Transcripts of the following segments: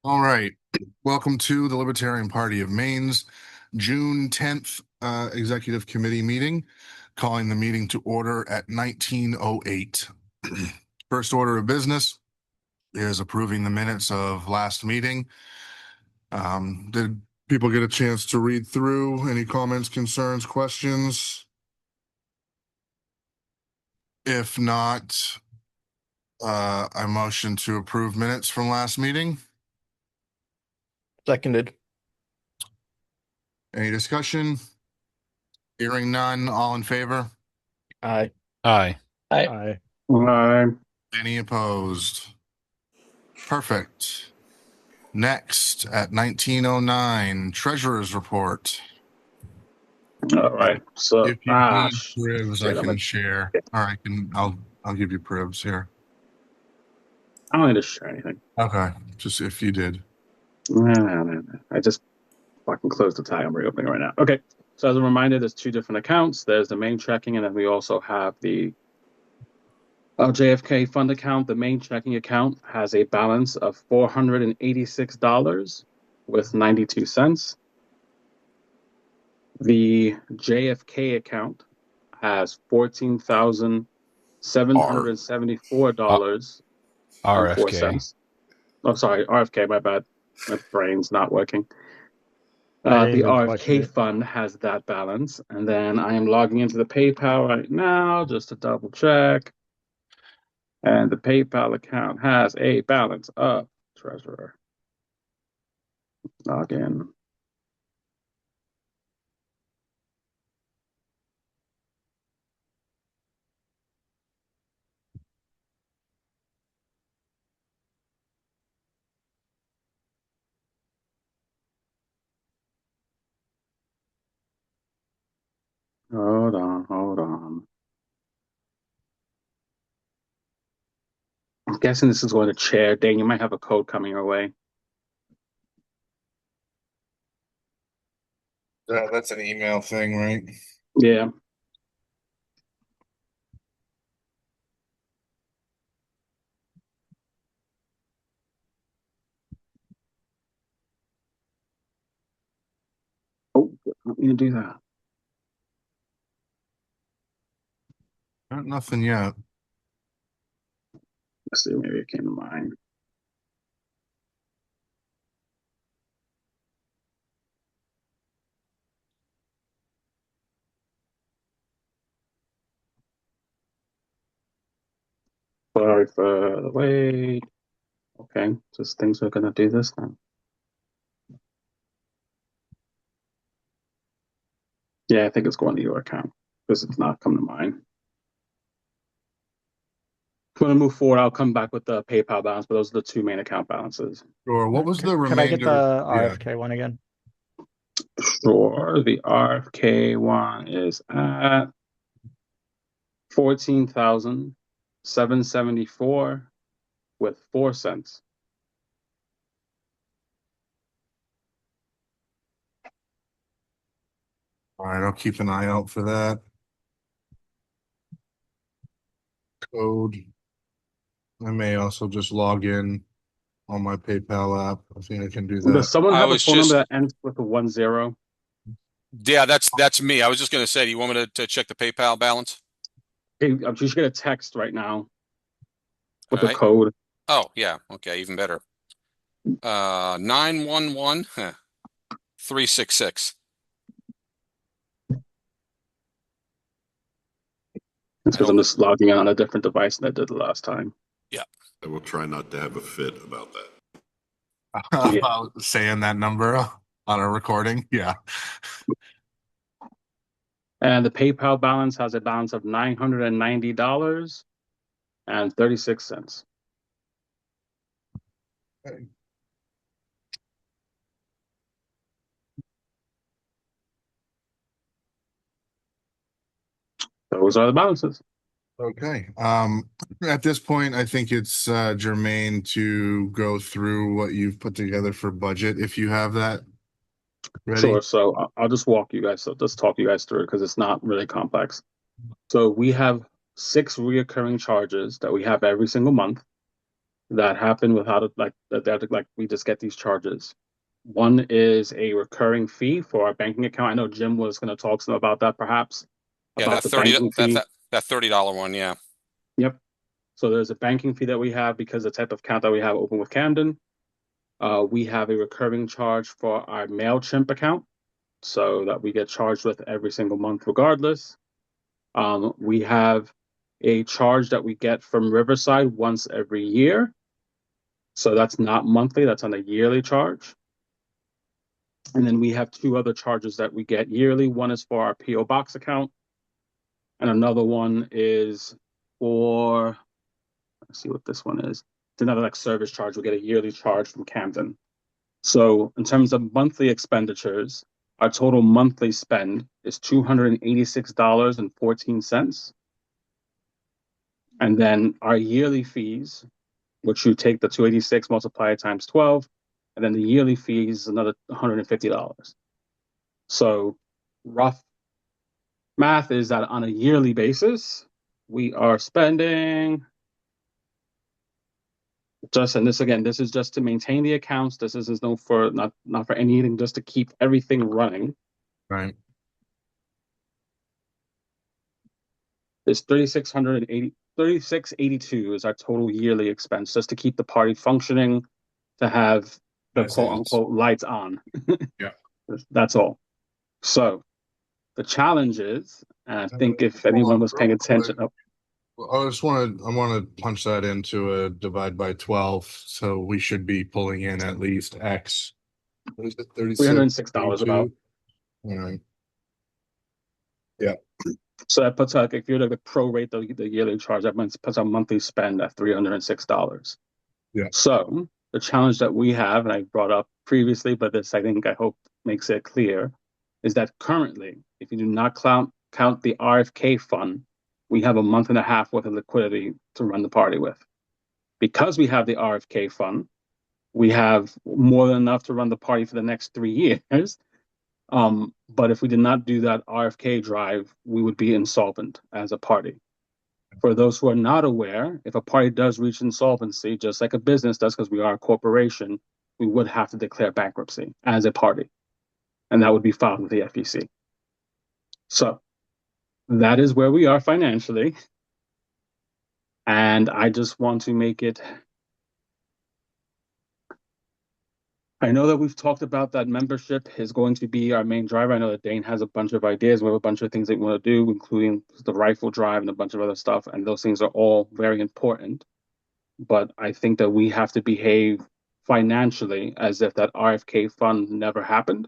All right. Welcome to the Libertarian Party of Maine's June 10th Executive Committee meeting, calling the meeting to order at 19:08. First order of business is approving the minutes of last meeting. Did people get a chance to read through? Any comments, concerns, questions? If not, I motion to approve minutes from last meeting. Seconded. Any discussion? Hearing none, all in favor? Aye. Aye. Aye. Any opposed? Perfect. Next, at 19:09, Treasurer's Report. All right. So If you need pribs, I shit, can share. Or I'll give you pribs here. I don't need to share anything. Okay, just if you did. No. I just fucking closed the tag. I'm reopening right now. Okay. So as a reminder, there's two different accounts. There's the main checking, and then we also have the JFK fund account. The main checking account has a balance of $486 with 92 cents. The JFK account has $14,774 and 4 RFK. cents. Oh, sorry, RFK. My bad. My brain's not working. I didn't The even question RFK it. fund has that balance, and then I am logging into the PayPal right now just to double check. And the PayPal account has a balance of treasurer. Log in. Hold on. I'm guessing this is going to chair. Dang, you might have a code coming your way. That's an email thing, right? Yeah. Oh, let me do that. Nothing yet. Let's see, maybe it came to mind. Sorry for the wait. Okay, just things are gonna do this now. Yeah, I think it's going to your account because it's not coming to mine. If you want to move forward, I'll come back with the PayPal balance, but those are the two main account balances. Sure. What was the Can I get the remainder? RFK one again? Sure, the RFK one is at 14,774 with 4 cents. All right, I'll keep an eye out for that. Code. I may also just log in on my PayPal app. I think I can do that. Does someone I have a was phone just- number that ends with a 10? Yeah, that's me. I was just going to say, do you want me to check the PayPal balance? Hey, I'm just gonna text right now with All the right. code. Oh, yeah. Okay, even better. 911 366. It's because I'm just logging in on a different device than I did the last time. Yeah. I will try not to have a fit about that. About saying that number on a recording. Yeah. And the PayPal balance has a balance of $990 and 36 cents. Okay. Those are the balances. Okay. At this point, I think it's germane to go through what you've put together for budget, if you have that ready. Sure. So I'll just walk you guys. So just talk you guys through it because it's not really complex. So we have 6 reoccurring charges that we have every single month. that happen without it, like we just get these charges. One is a recurring fee for our banking account. I know Jim was going to talk some about that, perhaps Yeah, about that the 30 banking that fee. that $30 one, yeah. Yep. So there's a banking fee that we have because the type of account that we have open with Camden. We have a recurring charge for our MailChimp account, so that we get charged with every single month regardless. We have a charge that we get from Riverside once every year. So that's not monthly, that's on a yearly charge. And then we have two other charges that we get yearly. One is for our PO Box account, and another one is for, let's see what this one is. It's another like service charge. We get a yearly charge from Camden. So in terms of monthly expenditures, our total monthly spend is $286.14. And then our yearly fees, which you take the 286 multiplied times 12, and then the yearly fees is another $150. So rough math is that on a yearly basis, we are spending just, and this again, this is just to maintain the accounts. This is no for not for anything, just to keep everything running. Right. It's 3682 is our total yearly expense just to keep the party functioning, to have the As quote is. unquote lights on. Yeah. That's all. So the challenge is, and I think if Hold anyone on, was paying real quick. attention, oh, I want to punch that into a divide by 12. So we should be pulling in at least X. What is it? $306 about. All right. Yeah. So that puts like if you're to prorate the yearly charge, that puts our monthly spend at $306. Yeah. So the challenge that we have, and I brought up previously, but this I hope makes it clear, is that currently, if you do not count the RFK fund, we have a month and a half worth of liquidity to run the party with. Because we have the RFK fund, we have more than enough to run the party for the next 3 years. But if we did not do that RFK drive, we would be insolvent as a party. For those who are not aware, if a party does reach insolvency, just like a business does, because we are a corporation, we would have to declare bankruptcy as a party, and that would be filed with the FEC. So that is where we are financially, and I just want to make it. I know that we've talked about that membership is going to be our main driver. I know that Dane has a bunch of ideas. We have a bunch of things that we want to do, including the rifle drive and a bunch of other stuff. And those things are all very important. But I think that we have to behave financially as if that RFK fund never happened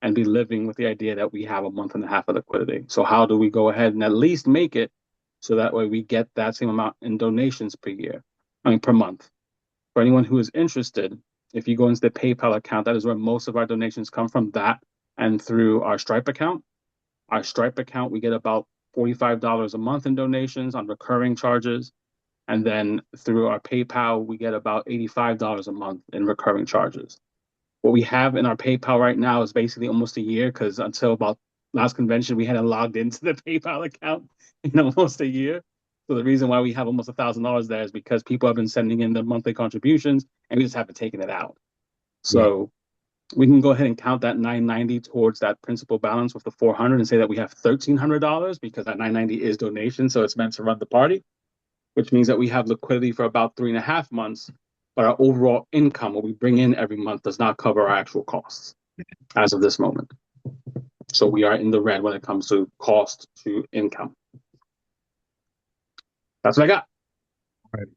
and be living with the idea that we have a month and a half of liquidity. So how do we go ahead and at least make it so that way we get that same amount in donations per month? For anyone who is interested, if you go into the PayPal account, that is where most of our donations come from, that and through our Stripe account. Our Stripe account, we get about $45 a month in donations on recurring charges. And then through our PayPal, we get about $85 a month in recurring charges. What we have in our PayPal right now is basically almost a year, because until about last convention, we hadn't logged into the PayPal account in almost a year. So the reason why we have almost $1,000 there is because people have been sending in their monthly contributions, and we just haven't taken it out. So we can go ahead and count that $990 towards that principal balance with the $400 and say that we have $1,300, because that $990 is donation, so it's meant to run the party, which means that we have liquidity for about 3.5 months, but our overall income, what we bring in every month, does not cover our actual costs as of this moment. So we are in the red when it comes to cost to income. That's what I got. All right.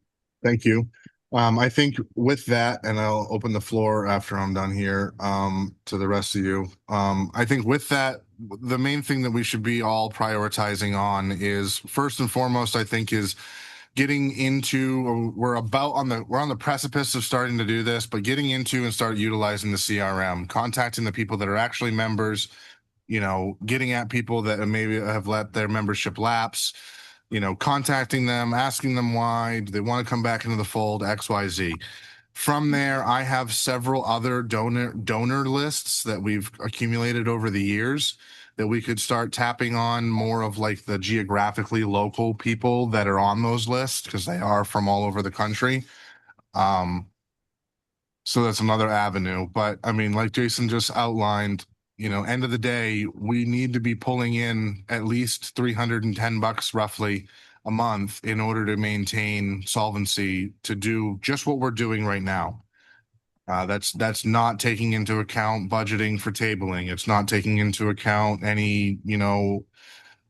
Thank you. I think with that, and I'll open the floor after I'm done here, to the rest of you. I think with that, the main thing that we should be all prioritizing on is, first and foremost, I think, is getting into, we're on the precipice of starting to do this, but getting into and start utilizing the CRM, contacting the people that are actually members, getting at people that maybe have let their membership lapse, contacting them, asking them why, do they want to come back into the fold, XYZ. From there, I have several other donor lists that we've accumulated over the years that we could start tapping on, more of like the geographically local people that are on those lists, because they are from all over the country. So that's another avenue. But I mean, like Jason just outlined, end of the day, we need to be pulling in at least $310 roughly a month in order to maintain solvency to do just what we're doing right now. That's not taking into account budgeting for tabling. It's not taking into account any,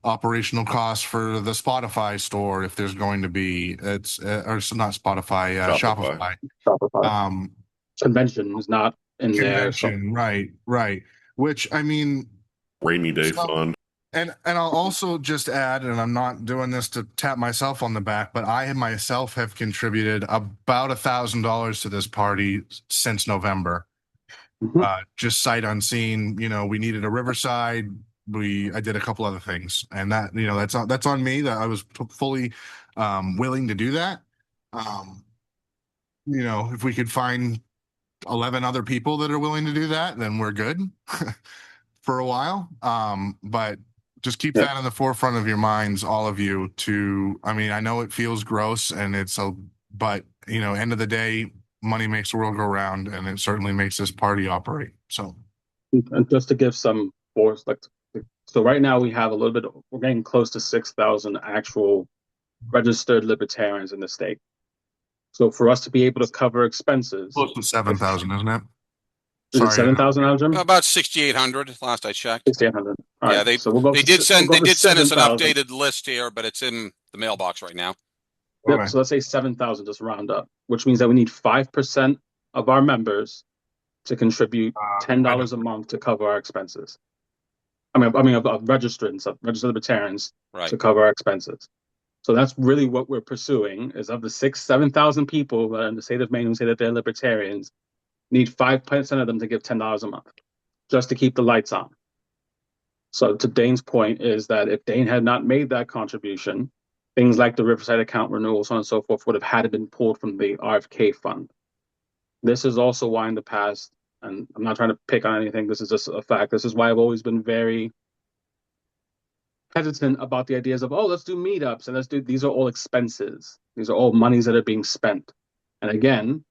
operational costs for the Spotify store if there's going to be. It's or not Spotify, Shopify. Shopify. Convention is not in there. So Convention, right. Which I mean, Rainy day fund. and I'll also just add, and I'm not doing this to tap myself on the back, but I myself have contributed about $1,000 to this party since November. Just sight unseen. We needed a Riverside. I did a couple other things, and that's on me. That I was fully willing to do that. If we could find 11 other people that are willing to do that, then we're good for a while. But just keep that in the forefront of your minds, all of you. I know it feels gross, and but end of the day, money makes the world go round, and it certainly makes this party operate. So, and just to give some force, so right now we have we're getting close to 6,000 actual registered libertarians in the state. So for us to be able to cover expenses, close to 7,000, isn't it? Is it 7,000 now, Jim? About 6,800 last I checked. 6,800. Yeah, right. they did send us an updated list here, but it's in the mailbox right now. Yep. Okay. So let's say 7,000, just round up, which means that we need 5% of our members to contribute $10 a month to cover our expenses. I mean, of registered libertarians to cover our expenses. So that's really what we're pursuing. Is of the 7,000 people that are in the state of Maine who say that they're libertarians, need 5% of them to give $10 a month, just to keep the lights on. So to Dane's point is that if Dane had not made that contribution, things like the Riverside account renewal, so on and so forth, would have had to been pulled from the RFK fund. This is also why in the past, and I'm not trying to pick on anything, this is just a fact. This is why I've always been very hesitant about the ideas of, let's do meetups and these are all expenses. These are all monies that are being spent. And again,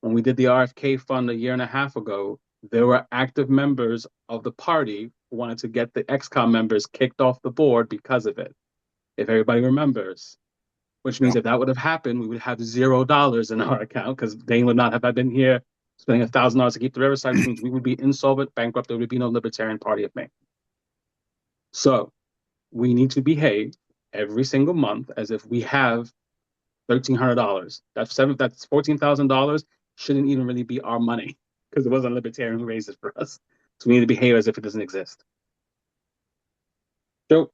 when we did the RFK fund a year and a half ago, there were active members of the party who wanted to get the XCOM members kicked off the board because of it. If everybody remembers, which means if that would have happened, we would have $0 in our account because Dane would not have been here spending $1,000 to keep the Riverside, which means we would be insolvent, bankrupt. There would be no Libertarian Party of Maine. So we need to behave every single month as if we have $1,300. That's $14,000. Shouldn't even really be our money because it wasn't a libertarian who raised it for us. So we need to behave as if it doesn't exist. Joe?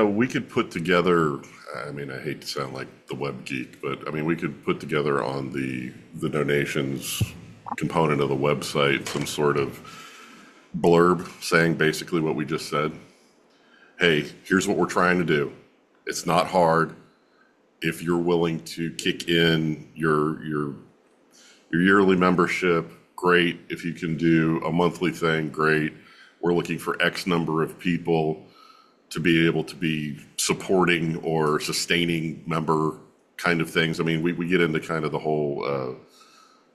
We could put together, I hate to sound like the web geek, but we could put together on the donations component of the website some sort of blurb saying basically what we just said. Hey, here's what we're trying to do. It's not hard. If you're willing to kick in your yearly membership, great. If you can do a monthly thing, great. We're looking for X number of people to be able to be supporting or sustaining member kind of things. We get into kind of the whole,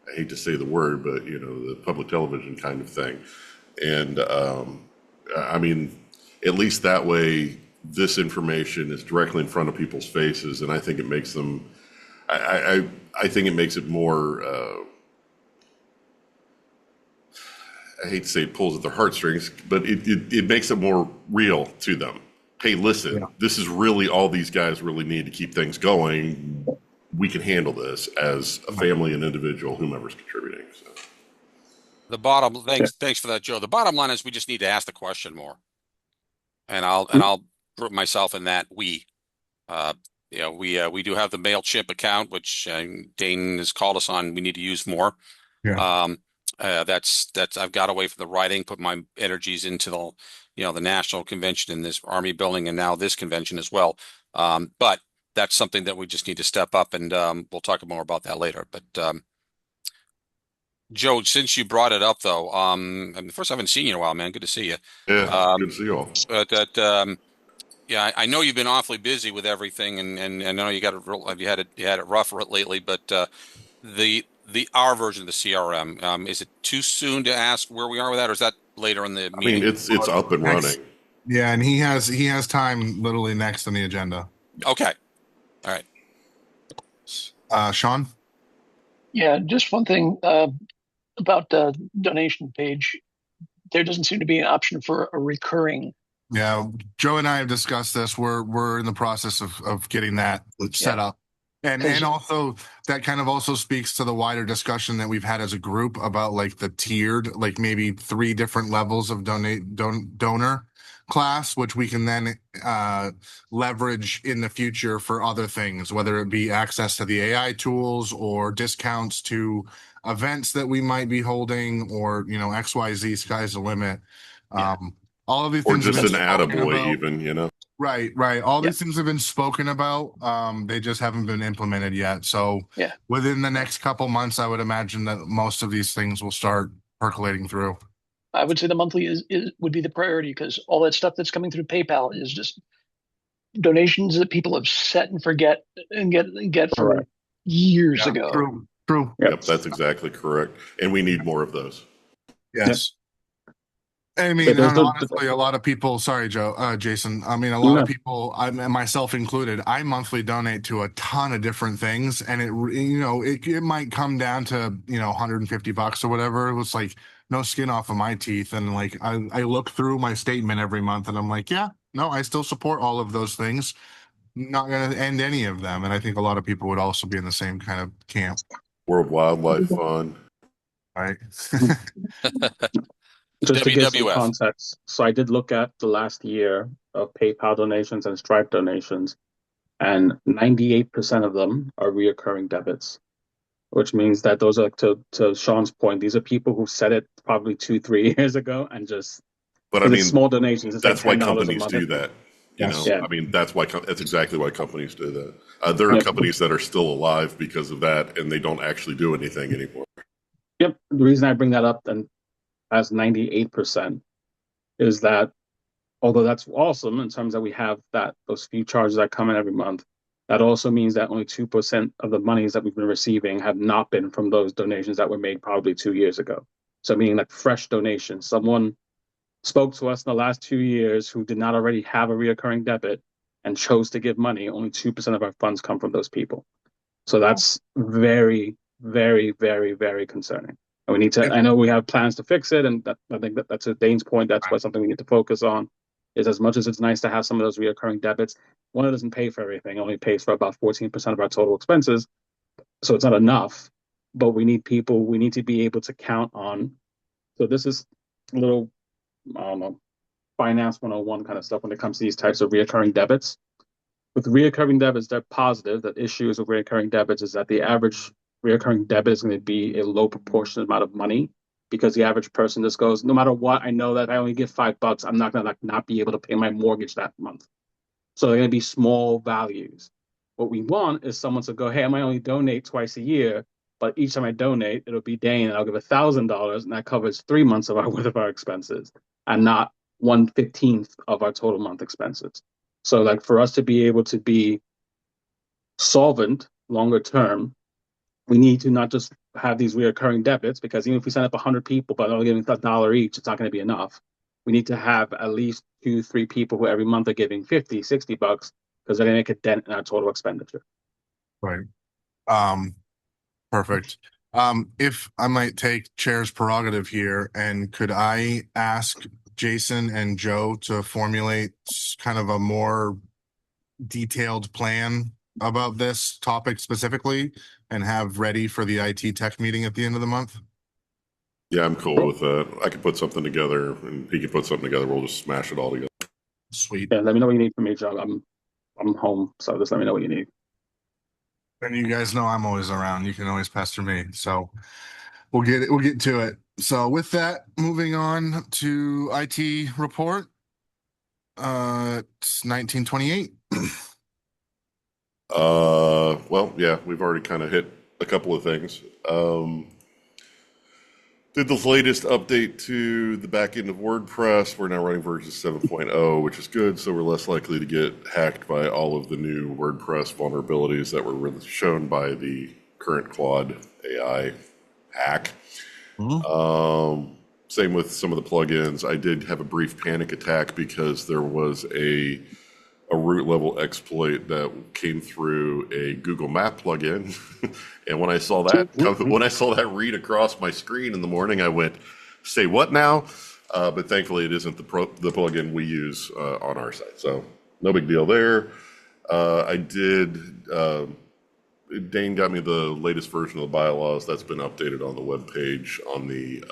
I hate to say the word, but the public television kind of thing. And at least that way, this information is directly in front of people's faces, and I think it makes them. I think it makes it more. I hate to say it pulls at their heartstrings, but it makes it more real to them. Hey, listen, this is really all these guys really need to keep things going. We can handle this as a family and individual, whomever's contributing. So. Thanks for that, Joe. The bottom line is we just need to ask the question more, and I'll group myself in that we do have the MailChimp account, which Dane has called us on. We need to use more. That's I've got away from the writing, put my energies into the national convention in this Army building, and now this convention as well. But that's something that we just need to step up, and we'll talk more about that later. But Joe, since you brought it up, though, first I haven't seen you in a while, man. Good to see you. Yeah, good to see you all. But Yeah, I know you've been awfully busy with everything, and I know you got you had it rough lately, but the our version of the CRM, is it too soon to ask where we are with that, or is that later in the I meeting? mean, it's up and Next. running. Yeah, and he has time literally next on the agenda. Okay, all right. Sean? Yeah, just one thing about the donation page. There doesn't seem to be an option for a recurring. Yeah, Joe and I have discussed this. We're in the process of getting that set up. And 'Cause- also that kind of also speaks to the wider discussion that we've had as a group about like the tiered, like maybe 3 different levels of donor class, which we can then leverage in the future for other things, whether it be access to the AI tools or discounts to events that we might be holding, or XYZ, sky's the limit. Yeah. All of these Or things have just been an spoken attaboy, about. even, you know? Right. All Yeah. these things have been spoken about. They just haven't been implemented yet. So Yeah. within the next couple months, I would imagine that most of these things will start percolating through. I would say the monthly would be the priority, because all that stuff that's coming through PayPal is just donations that people have set and forget and get from Correct. years Yeah, ago. True. Yep, that's exactly correct. And we need more of those. Yes. I mean, But there's honestly, a lot of people, sorry, Jason. I mean, a lot of No. people, myself included, I monthly donate to a ton of different things, and it might come down to, $150 or whatever. It was like no skin off of my teeth. And like, I look through my statement every month and I'm like, yeah, no, I still support all of those things. Not going to end any of them. And I think a lot of people would also be in the same kind of camp, World Wildlife Fund. right? Just to give some WWF. context, so I did look at the last year of PayPal donations and Stripe donations, and 98% of them are reoccurring debits, which means that those are, to Sean's point, these are people who set it probably 2-3 years ago and just, But I it's mean, small donations. It's that's like why $10 a companies month. do that. You Yes. know, Yeah. I mean, that's exactly why companies do that. There are Yep. companies that are still alive because of that, and they don't actually do anything anymore. Yep. The reason I bring that up and as 98% is that although that's awesome in terms that we have those few charges that come in every month, that also means that only 2% of the monies that we've been receiving have not been from those donations that were made probably 2 years ago. So meaning like fresh donations. Someone spoke to us in the last 2 years who did not already have a reoccurring debit and chose to give money. Only 2% of our funds come from those people. So that's very, very, very, very concerning. And we need to, I know we have plans to fix it. And I think that's to Dane's point. That's why something we need to focus on is, as much as it's nice to have some of those reoccurring debits, one, it doesn't pay for everything. It only pays for about 14% of our total expenses. So it's not enough, but we need to be able to count on. So this is a little, I don't know, finance 101 kind of stuff when it comes to these types of reoccurring debits. With reoccurring debits, they're positive. The issues with reoccurring debits is that the average reoccurring debit is going to be a low proportionate amount of money, because the average person just goes, no matter what, I know that if I only give $5, I'm not going to not be able to pay my mortgage that month. So they're going to be small values. What we want is someone to go, hey, I might only donate twice a year, but each time I donate, it'll be Dane, and I'll give $1,000, and that covers 3 months of our expenses, and not 1/15 of our total month expenses. So like for us to be able to be solvent longer term, we need to not just have these recurring debits, because even if we sign up 100 people but only giving $1 each, it's not going to be enough. We need to have at least 2-3 people who every month are giving $50-$60, because they're going to make a dent in our total expenditure. Right. Perfect. If I might take chair's prerogative here, and could I ask Jason and Joe to formulate kind of a more detailed plan about this topic specifically, and have ready for the IT tech meeting at the end of the month? Yeah, I'm cool with that. I can put something together, and he can put something together. We'll just smash it all together. Sweet. Yeah, let me know what you need from me, Joe. I'm home, so just let me know what you need. And you guys know I'm always around. You can always pester me. So we'll get to it. So with that, moving on to IT report. It's 1928. Well, yeah, we've already kind of hit a couple of things. Did the latest update to the back end of WordPress. We're now running version 7.0, which is good, so we're less likely to get hacked by all of the new WordPress vulnerabilities that were shown by the current Claude AI hack. Same with some of the plugins. I did have a brief panic attack because there was a root level exploit that came through a Google Map plugin, and when I saw that read across my screen in the morning, I went, "Say what now?" But thankfully, it isn't the plugin we use on our site, so no big deal there. I did. Dane got me the latest version of the bylaws that's been updated on the webpage on the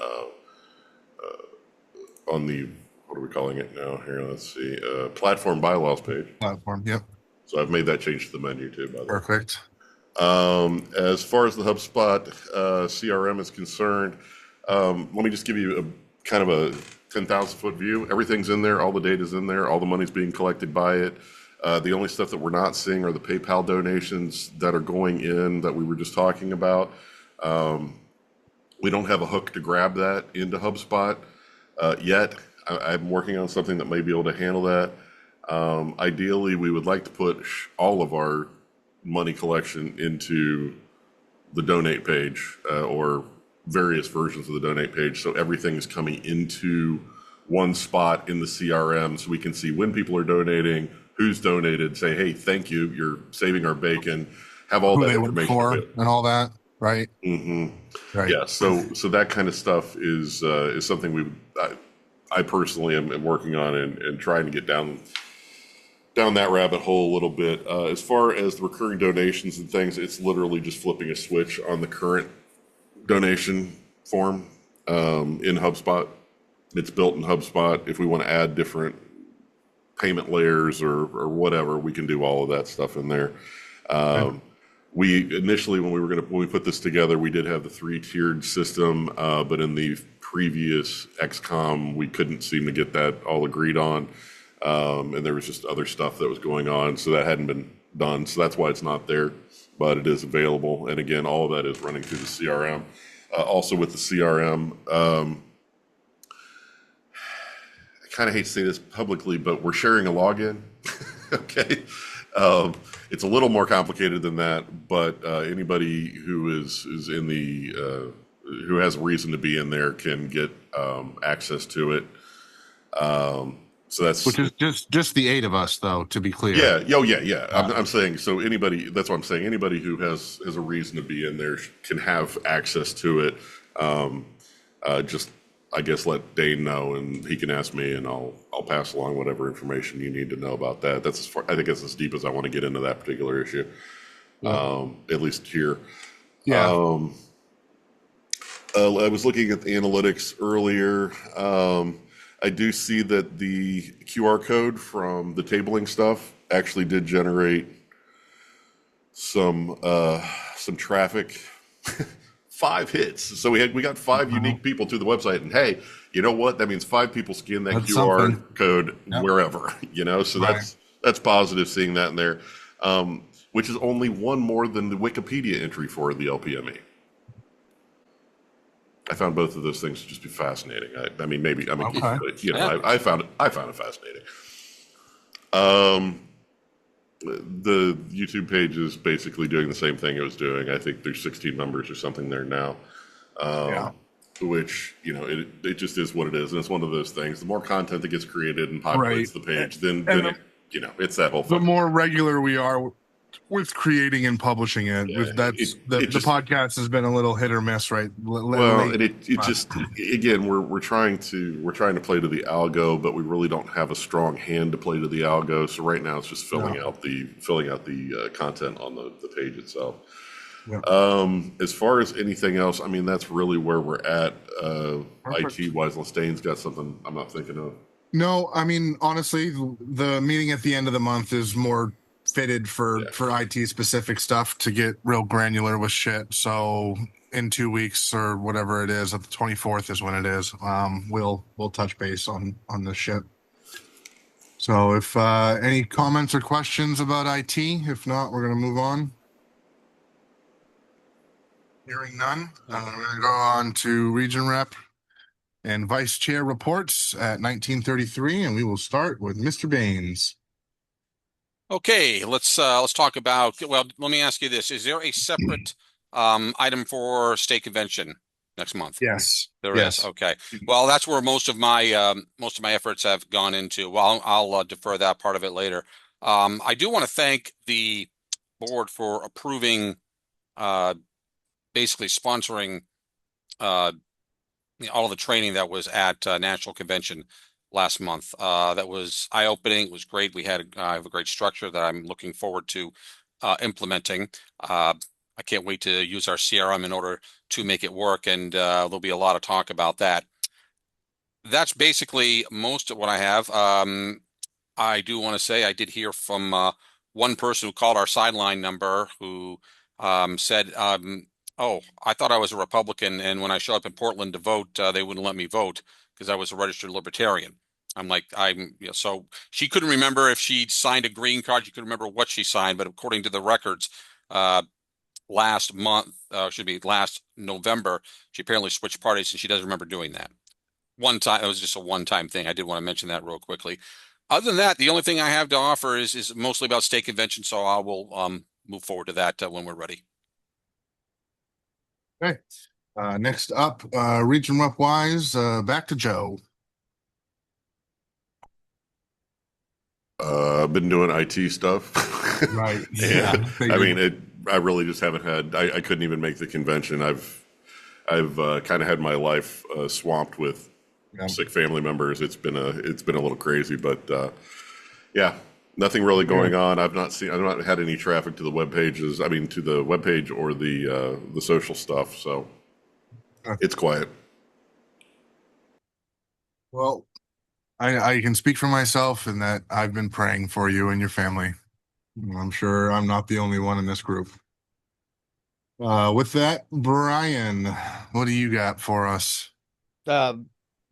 what are we calling it now? Here, let's see. Platform bylaws page. Platform, yep. So I've made that change to the menu too, by the way. Perfect. As far as the HubSpot CRM is concerned, let me just give you a kind of a 10,000 foot view. Everything's in there. All the data's in there. All the money's being collected by it. The only stuff that we're not seeing are the PayPal donations that are going in that we were just talking about. We don't have a hook to grab that into HubSpot yet. I'm working on something that may be able to handle that. Ideally, we would like to push all of our money collection into the donate page or various versions of the donate page, so everything is coming into one spot in the CRM, so we can see when people are donating, who's donated, say, hey, thank you, you're saving our bacon, have all Who that they work information for available. and all that, right? Right. Yeah, so that kind of stuff is something I personally am working on and trying to get down that rabbit hole a little bit. As far as the recurring donations and things, it's literally just flipping a switch on the current donation form in HubSpot. It's built in HubSpot. If we want to add different payment layers or whatever, we can do all of that stuff in there. We initially, when we put this together, we did have the 3-tiered system, but in the previous XCOM, we couldn't seem to get that all agreed on, and there was just other stuff that was going on, so that hadn't been done. So that's why it's not there, but it is available. And again, all of that is running through the CRM. Also with the CRM, I kind of hate to say this publicly, but we're sharing a login. Okay. It's a little more complicated than that, but anybody who is in the who has a reason to be in there can get access to it. So that's which is just the 8 of us, though, to be clear. Yeah. I'm saying so. Anybody, that's what I'm saying. Anybody who has a reason to be in there can have access to it. Just I guess let Dane know, and he can ask me, and I'll pass along whatever information you need to know about that. That's as far. I think that's as deep as I want to get into that particular issue. At least here. Yeah. I was looking at the analytics earlier. I do see that the QR code from the tabling stuff actually did generate some traffic. 5 hits. So we got 5 unique people to the website, and hey, you know what? That means 5 people scan that That's QR something. code wherever, so Right. that's positive seeing that in there, which is only one more than the Wikipedia entry for the LPME. I found both of those things to just be fascinating. I mean, maybe I'm a geek, but I found it fascinating. The YouTube page is basically doing the same thing it was doing. I think there's 16 members or something there now. Which, it just is what it is. And it's one of those things. The more content that gets created and populates the page, then it's that whole thing. The more regular we are with creating and publishing it, the podcast has been a little hit or miss, right? Well, and it just again we're trying to play to the algo, but we really don't have a strong hand to play to the algo. So right now it's just filling out the content on the page itself. As far as anything else, I mean that's really where we're at. IT wise, unless Dane's got something I'm not thinking of. No, I mean honestly, the meeting at the end of the month is more fitted for IT specific stuff to get real granular with shit. So in 2 weeks or whatever it is, at the 24th is when it is. We'll touch base on this shit. So if any comments or questions about IT, if not, we're gonna move on. Hearing none, we're going to go on to Region Rep and Vice Chair reports at 1933, and we will start with Mr. Baines. Okay, let's talk about, well, let me ask you this. Is there a separate item for state convention next month? Yes. There Yes. is. Okay. Well, that's where most of my efforts have gone into. Well, I'll defer that part of it later. I do want to thank the board for approving basically sponsoring all the training that was at National Convention last month. That was eye-opening. It was great. I have a great structure that I'm looking forward to implementing. I can't wait to use our CRM in order to make it work, and there'll be a lot of talk about that. That's basically most of what I have. I do want to say I did hear from one person who called our sideline number who said, oh, I thought I was a Republican, and when I show up in Portland to vote, they wouldn't let me vote because I was a registered Libertarian. I'm like, so she couldn't remember if she'd signed a green card. She couldn't remember what she signed, but according to the records, last November, she apparently switched parties, and she doesn't remember doing that. One time, it was just a one-time thing. I did want to mention that real quickly. Other than that, the only thing I have to offer is mostly about state convention, so I will move forward to that when we're ready. Okay. Next up, Region Rep wise, back to Joe. I've been doing IT stuff. Right. Yeah. Yeah. I mean, I really just haven't had. I couldn't even make the convention. I've kind of had my life swamped with sick family members. It's been a little crazy, but yeah, nothing really going on. I've not had any traffic to the web pages. I mean, to the web page or the social stuff. So it's quiet. Well, I can speak for myself in that I've been praying for you and your family. I'm sure I'm not the only one in this group. With that, Brian, what do you got for us?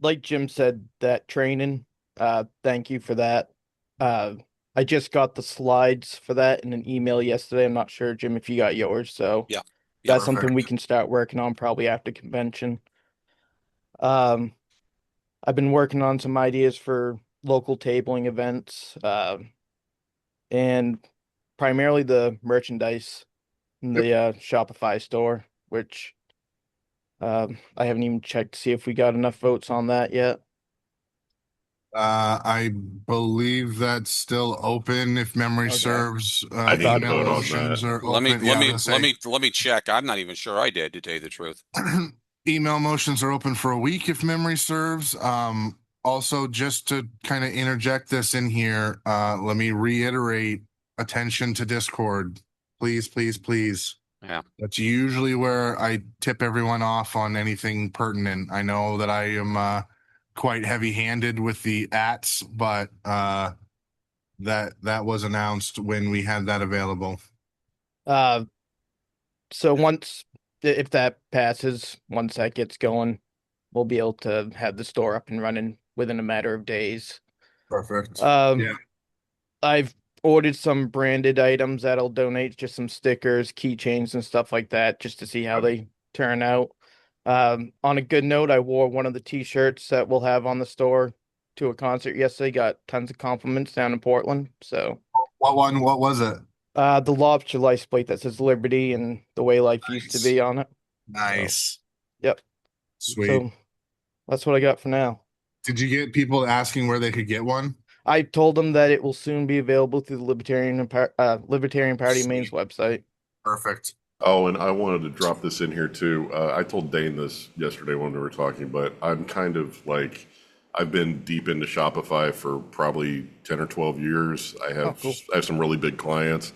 Like Jim said, that training, thank you for that. I just got the slides for that in an email yesterday. I'm not sure, Jim, if you got yours, so Yeah. that's something we can start working on probably after convention. I've been working on some ideas for local tabling events, and primarily the merchandise in the Shopify store, which I haven't even checked to see if we got enough votes on that yet. I believe that's still open if memory serves. I need to Email vote on motions that. are Let me open. Yeah, I was gonna say, let me check. I'm not even sure I did, to tell you the truth. email motions are open for a week if memory serves. Also, just to kind of interject this in here, let me reiterate attention to Discord. Please, please, please. Yeah. That's usually where I tip everyone off on anything pertinent. I know that I am quite heavy-handed with the ats, but that was announced when we had that available. So if that passes, once that gets going, we'll be able to have the store up and running within a matter of days. Perfect. Yeah. I've ordered some branded items that'll donate, just some stickers, keychains, and stuff like that, just to see how they turn out. On a good note, I wore one of the t-shirts that we'll have on the store to a concert yesterday. Got tons of compliments down in Portland. So what was it? The lobster license plate that says Liberty and the way life used to be on it. Nice. So, yep. Sweet. So that's what I got for now. Did you get people asking where they could get one? I told them that it will soon be available through the Libertarian Party of Maine's website. Perfect. Oh, and I wanted to drop this in here too. I told Dane this yesterday when we were talking, but I'm kind of like, I've been deep into Shopify for probably 10 or 12 years. I have some really big clients.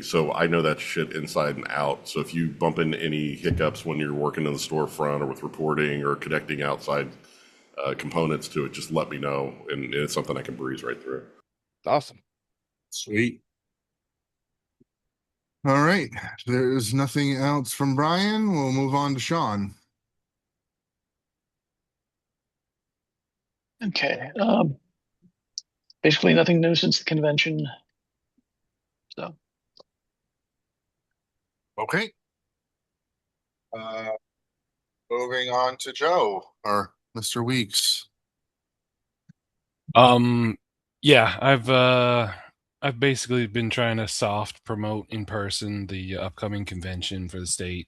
So I know that shit inside and out. So if you bump into any hiccups when you're working in the storefront or with reporting or connecting outside components to it, just let me know. And it's something I can breeze right through. Awesome. Sweet. All right. There's nothing else from Brian. We'll move on to Sean. Okay. Basically nothing new since the convention. So. Okay. Uh, moving on to Joe or Mr. Weeks. Yeah, I've basically been trying to soft promote in person the upcoming convention for the state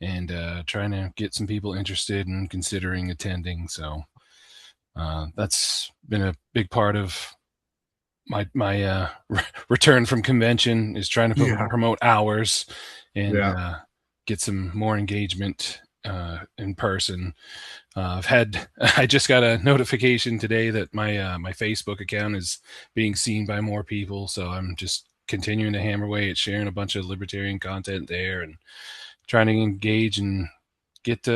and trying to get some people interested in considering attending. So that's been a big part of my return from convention, is trying to Yeah. promote hours and Yeah. get some more engagement in person. I just got a notification today that my Facebook account is being seen by more people, so I'm just continuing to hammer away at sharing a bunch of libertarian content there and trying to engage and get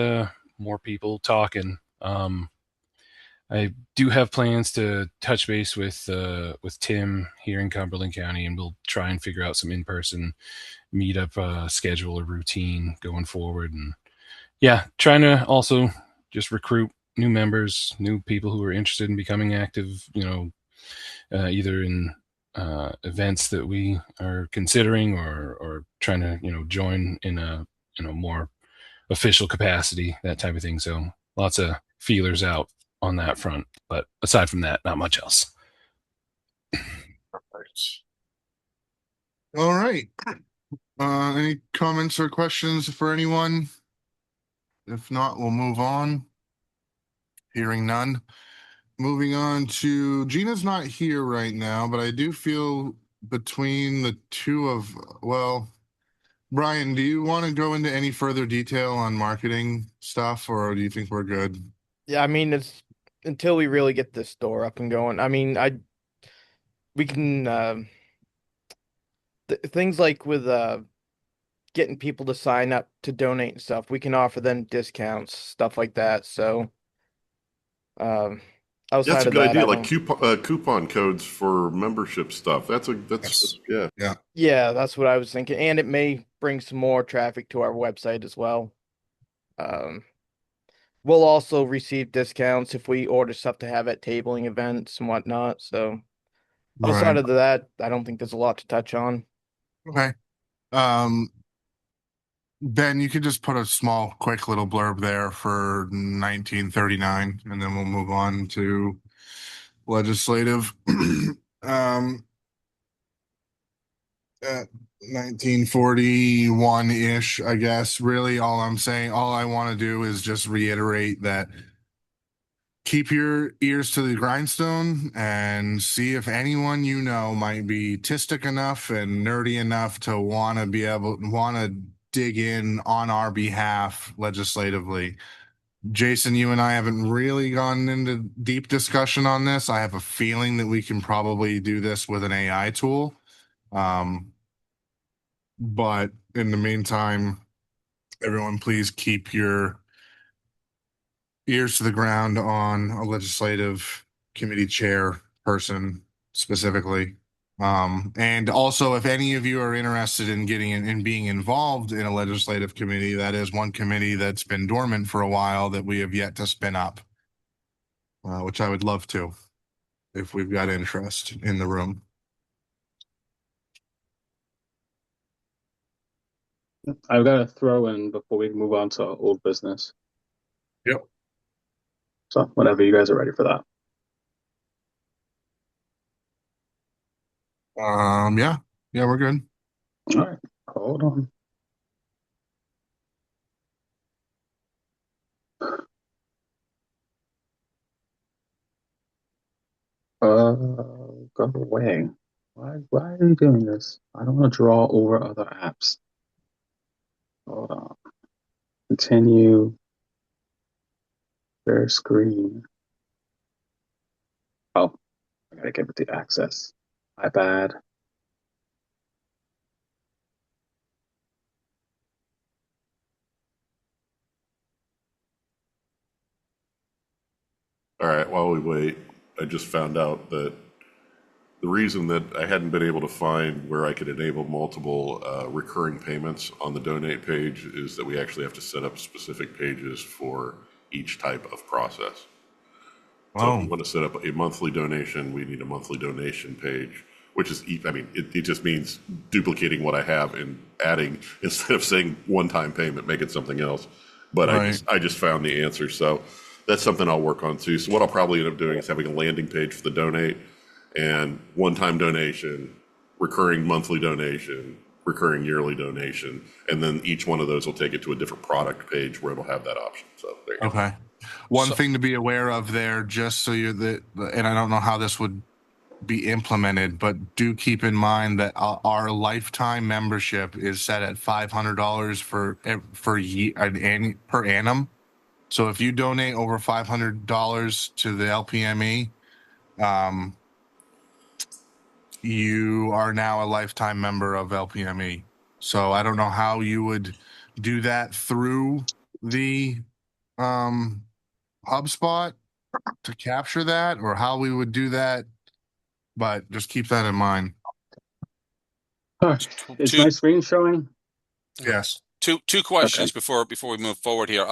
more people talking. I do have plans to touch base with Tim here in Cumberland County, and we'll try and figure out some in-person meetup schedule or routine going forward. And yeah, trying to also just recruit new members, new people who are interested in becoming active, either in events that we are considering or trying to, join in a, more official capacity, that type of thing. So lots of feelers out on that front. But aside from that, not much else. All right. Any comments or questions for anyone? If not, we'll move on. Hearing none. Moving on to Gina's not here right now, but I do feel between the two of, well, Brian, do you want to go into any further detail on marketing stuff, or do you think we're good? Yeah, I mean, it's until we really get this store up and going. I mean, we can things like with getting people to sign up to donate and stuff. We can offer them discounts, stuff like that. So, That's outside a of good that, idea, I like don't. coupon codes for membership stuff. Yes. Yeah. Yeah. Yeah, that's what I was thinking, and it may bring some more traffic to our website as well. Um, we'll also receive discounts if we order stuff to have at tabling events and whatnot. So outside Right. of that, I don't think there's a lot to touch on. Okay. Um, Ben, you could just put a small, quick little blurb there for 1939, and then we'll move on to legislative. 1941-ish, I guess. Really, all I want to do is just reiterate that keep your ears to the grindstone and see if anyone you know might be tistic enough and nerdy enough to want to dig in on our behalf legislatively. Jason, you and I haven't really gone into deep discussion on this. I have a feeling that we can probably do this with an AI tool. But in the meantime, everyone, please keep your ears to the ground on a legislative committee chair person specifically. And also, if any of you are interested in getting in being involved in a legislative committee, that is one committee that's been dormant for a while that we have yet to spin up, which I would love to, if we've got interest in the room. I've got to throw in before we move on to old business. Yep. So whenever you guys are ready for that. Yeah, we're good. All right, hold on. Go away. Why are you doing this? I don't want to draw over other apps. Hold on. Continue. Share screen. Oh, I gotta give it the access. My bad. All right, while we wait, I just found out that the reason that I hadn't been able to find where I could enable multiple recurring payments on the donate page is that we actually have to set up specific pages for each type of process. So if Oh, we want to set up a monthly donation, we need a monthly donation page, which is, I mean, it just means duplicating what I have and adding, instead of saying one-time payment, make it something else. But Right. I just found the answer. So that's something I'll work on too. So what I'll probably end up doing is having a landing page for the donate, and one-time donation, recurring monthly donation, recurring yearly donation, and then each one of those will take it to a different product page where it'll have that option. So there you go. Okay. One So- thing to be aware of there, just so you're and I don't know how this would be implemented, but do keep in mind that our lifetime membership is set at $500 per annum. So if you donate over $500 to the LPME, you are now a lifetime member of LPME. So I don't know how you would do that through the HubSpot to capture that, or how we would do that, but just keep that in mind. Is Two- my screen showing? Yes. Two questions before we move forward here.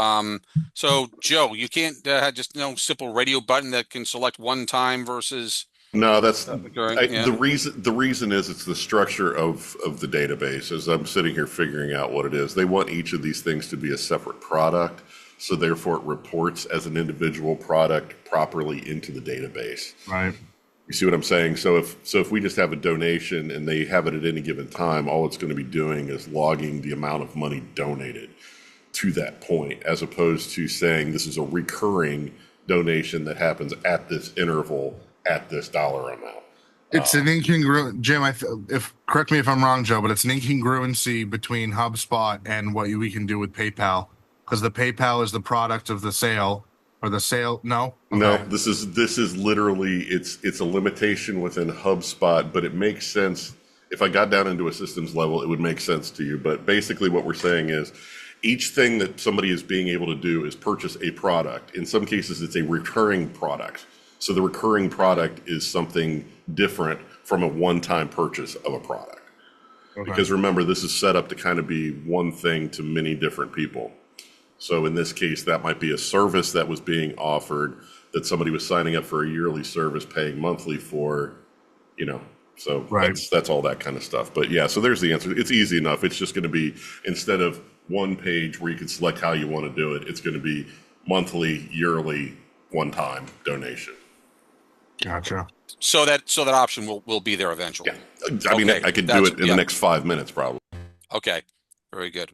So Joe, you can't just simple radio button that can select one time versus No, that's recurring, yeah. the reason is it's the structure of the database. As I'm sitting here figuring out what it is, they want each of these things to be a separate product, so therefore it reports as an individual product properly into the database. Right. You see what I'm saying? So if we just have a donation and they have it at any given time, all it's going to be doing is logging the amount of money donated to that point, as opposed to saying this is a recurring donation that happens at this interval at this dollar amount. It's an incongruent, Jim. If correct me if I'm wrong, Joe, but it's an incongruency between HubSpot and what we can do with PayPal, because the PayPal is the product of the sale, or the sale. No, No, okay. this is literally it's a limitation within HubSpot, but it makes sense. If I got down into a systems level, it would make sense to you. But basically what we're saying is each thing that somebody is being able to do is purchase a product. In some cases, it's a recurring product. So the recurring product is something different from a one-time purchase of a product. Okay. Because remember, this is set up to kind of be one thing to many different people. So in this case, that might be a service that was being offered that somebody was signing up for a yearly service, paying monthly for, so Right. that's all that kind of stuff. But yeah, so there's the answer. It's easy enough. It's just going to be, instead of one page where you can select how you want to do it, it's going to be monthly, yearly, one-time donation. Gotcha. so that option will be there eventually. Yeah. I mean, Okay, I could do it in yeah. the next 5 minutes, probably. Okay, very good.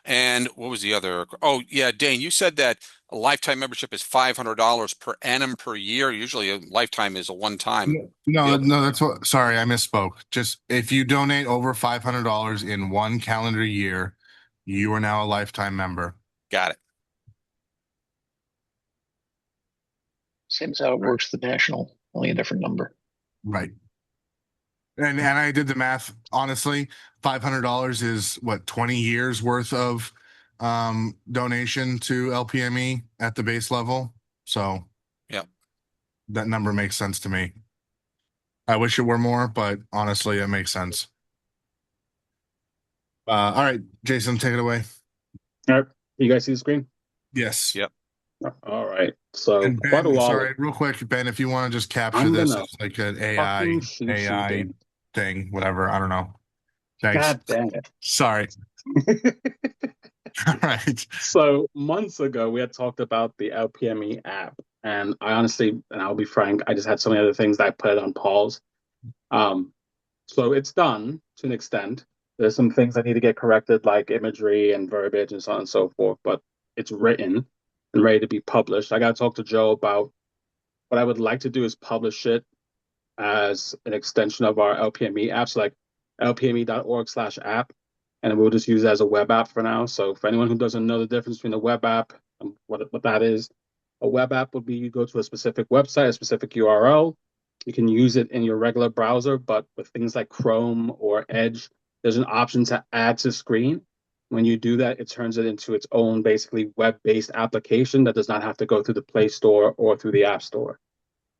And what was the other? Oh, yeah, Dane, you said that a lifetime membership is $500 per annum per year. Usually, a lifetime is a one-time. No, that's what. Sorry, I misspoke. Just if you donate over $500 in one calendar year, you are now a lifetime member. Got it. Same as how it works the national, only a different number. Right. And I did the math. Honestly, $500 is what, 20 years worth of donation to LPME at the base level. So Yep. that number makes sense to me. I wish it were more, but honestly, it makes sense. All right, Jason, take it away. All right. You guys see the screen? Yes. Yep. All right. So And quite a Ben, while. sorry, real quick, Ben, if you want to just capture I'm this gonna as like an fucking shoot you, AI Dan. thing, whatever. I don't know. Thanks. God damn it. Sorry. All right. So months ago, we had talked about the LPME app, and I honestly, and I'll be frank, I just had so many other things that I put it on pause. So it's done to an extent. There's some things that need to get corrected, like imagery and verbiage and so on and so forth, but it's written and ready to be published. I got to talk to Joe about what I would like to do is publish it as an extension of our LPME app, so like lpme.org/app, and we'll just use it as a web app for now. So for anyone who doesn't know the difference between a web app and what that is, a web app would be you go to a specific website, a specific URL. You can use it in your regular browser, but with things like Chrome or Edge, there's an option to add to screen. When you do that, it turns it into its own basically web-based application that does not have to go through the Play Store or through the App Store.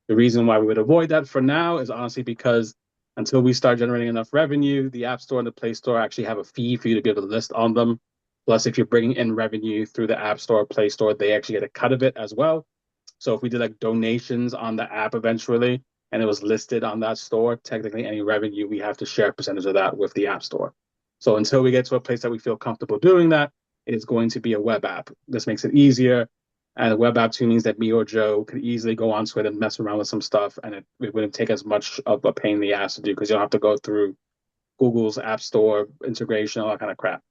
The reason why we would avoid that for now is honestly because until we start generating enough revenue, the App Store and the Play Store actually have a fee for you to be able to list on them. Plus, if you're bringing in revenue through the App Store, Play Store, they actually get a cut of it as well. So if we did like donations on the app eventually, and it was listed on that store, technically any revenue, we have to share a percentage of that with the App Store. So until we get to a place that we feel comfortable doing that, it is going to be a web app. This makes it easier. And a web app too means that me or Joe could easily go onto it and mess around with some stuff, and it wouldn't take as much of a pain in the ass to do because you don't have to go through Google's App Store integration, all that kind of crap.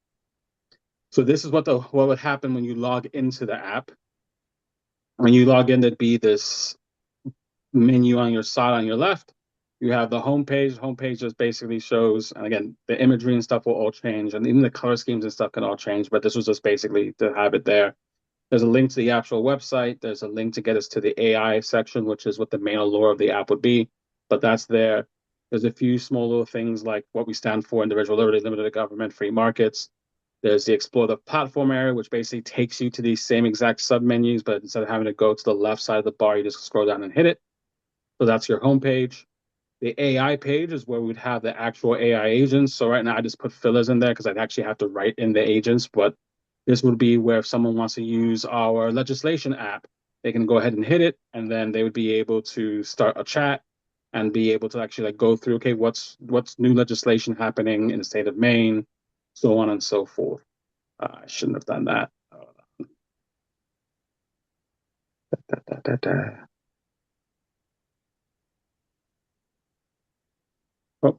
So this is what would happen when you log into the app. When you log in, there'd be this menu on your side on your left. You have the homepage. Homepage just basically shows, and again, the imagery and stuff will all change, and even the color schemes and stuff can all change. But this was just basically to have it there. There's a link to the actual website. There's a link to get us to the AI section, which is what the main allure of the app would be. But that's there. There's a few small little things like what we stand for: individual liberty, limited government, free markets. There's the explore the platform area, which basically takes you to these same exact submenus, but instead of having to go to the left side of the bar, you just scroll down and hit it. So that's your homepage. The AI page is where we'd have the actual AI agents. So right now I just put fillers in there because I'd actually have to write in the agents, but this would be where if someone wants to use our legislation app, they can go ahead and hit it, and then they would be able to start a chat and be able to actually like go through, okay, what's new legislation happening in the state of Maine, so on and so forth. I shouldn't have done that. Oh,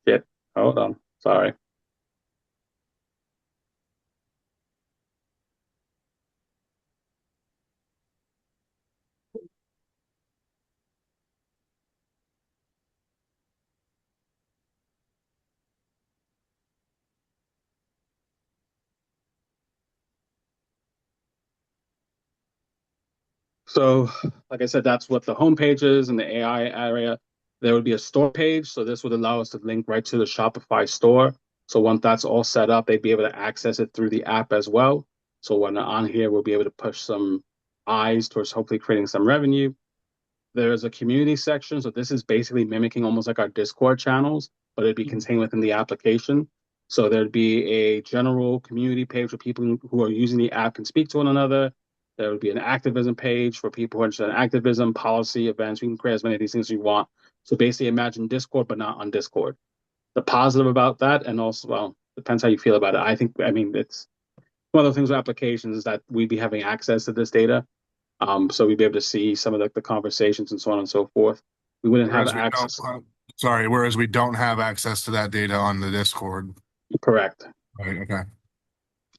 shit. Hold on. Sorry. So, like I said, that's what the homepage is in the AI area. There would be a store page. So this would allow us to link right to the Shopify store. So once that's all set up, they'd be able to access it through the app as well. So when they're on here, we'll be able to push some eyes towards hopefully creating some revenue. There's a community section. So this is basically mimicking almost like our Discord channels, but it'd be contained within the application. So there'd be a general community page where people who are using the app can speak to one another. There would be an activism page for people who are interested in activism, policy, events. You can create as many of these things as you want. So basically imagine Discord, but not on Discord. The positive about that, and also, well, depends how you feel about it. I mean, it's one of the things with applications is that we'd be having access to this data. So we'd be able to see some of the conversations and so on and so forth. We wouldn't have access. Whereas we don't have access to that data on the Discord. Correct. Right, okay.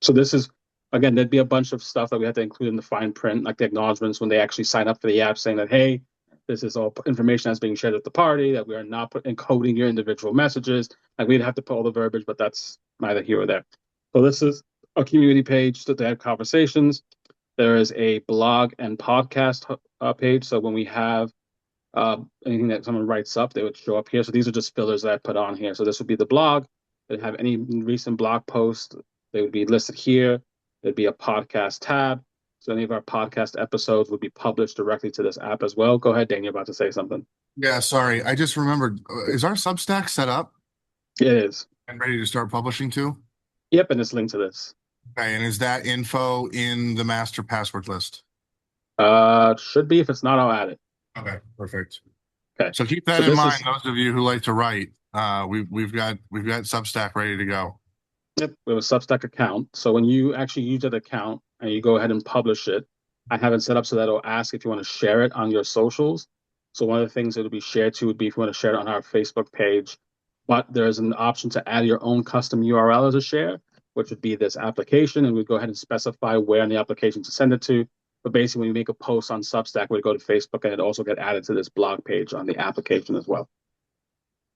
So this is, again, there'd be a bunch of stuff that we have to include in the fine print, like the acknowledgements when they actually sign up for the app saying that, hey, this is all information that's being shared with the party, that we are not encoding your individual messages. Like we'd have to put all the verbiage, but that's neither here or there. So this is a community page that they have conversations. There is a blog and podcast page. So when we have anything that someone writes up, they would show up here. So these are just fillers that I put on here. So this would be the blog. They'd have any recent blog posts. They would be listed here. There'd be a podcast tab. So any of our podcast episodes would be published directly to this app as well. Go ahead, Dan, you're about to say something. Yeah, sorry. I just remembered. Is our Substack set up It is. and ready to start publishing too? Yep, and it's linked to this. Okay, and is that info in the master password list? Should be. If it's not, I'll add it. Okay, perfect. Okay. So keep that in mind, those of you who like to write. We've got Substack ready to go. Yep, we have a Substack account. So when you actually use that account and you go ahead and publish it, I have it set up so that it'll ask if you want to share it on your socials. So one of the things it'll be shared to would be if you want to share it on our Facebook page. But there's an option to add your own custom URL as a share, which would be this application, and we go ahead and specify where in the application to send it to. But basically, when you make a post on Substack, we'd go to Facebook, and it'd also get added to this blog page on the application as well.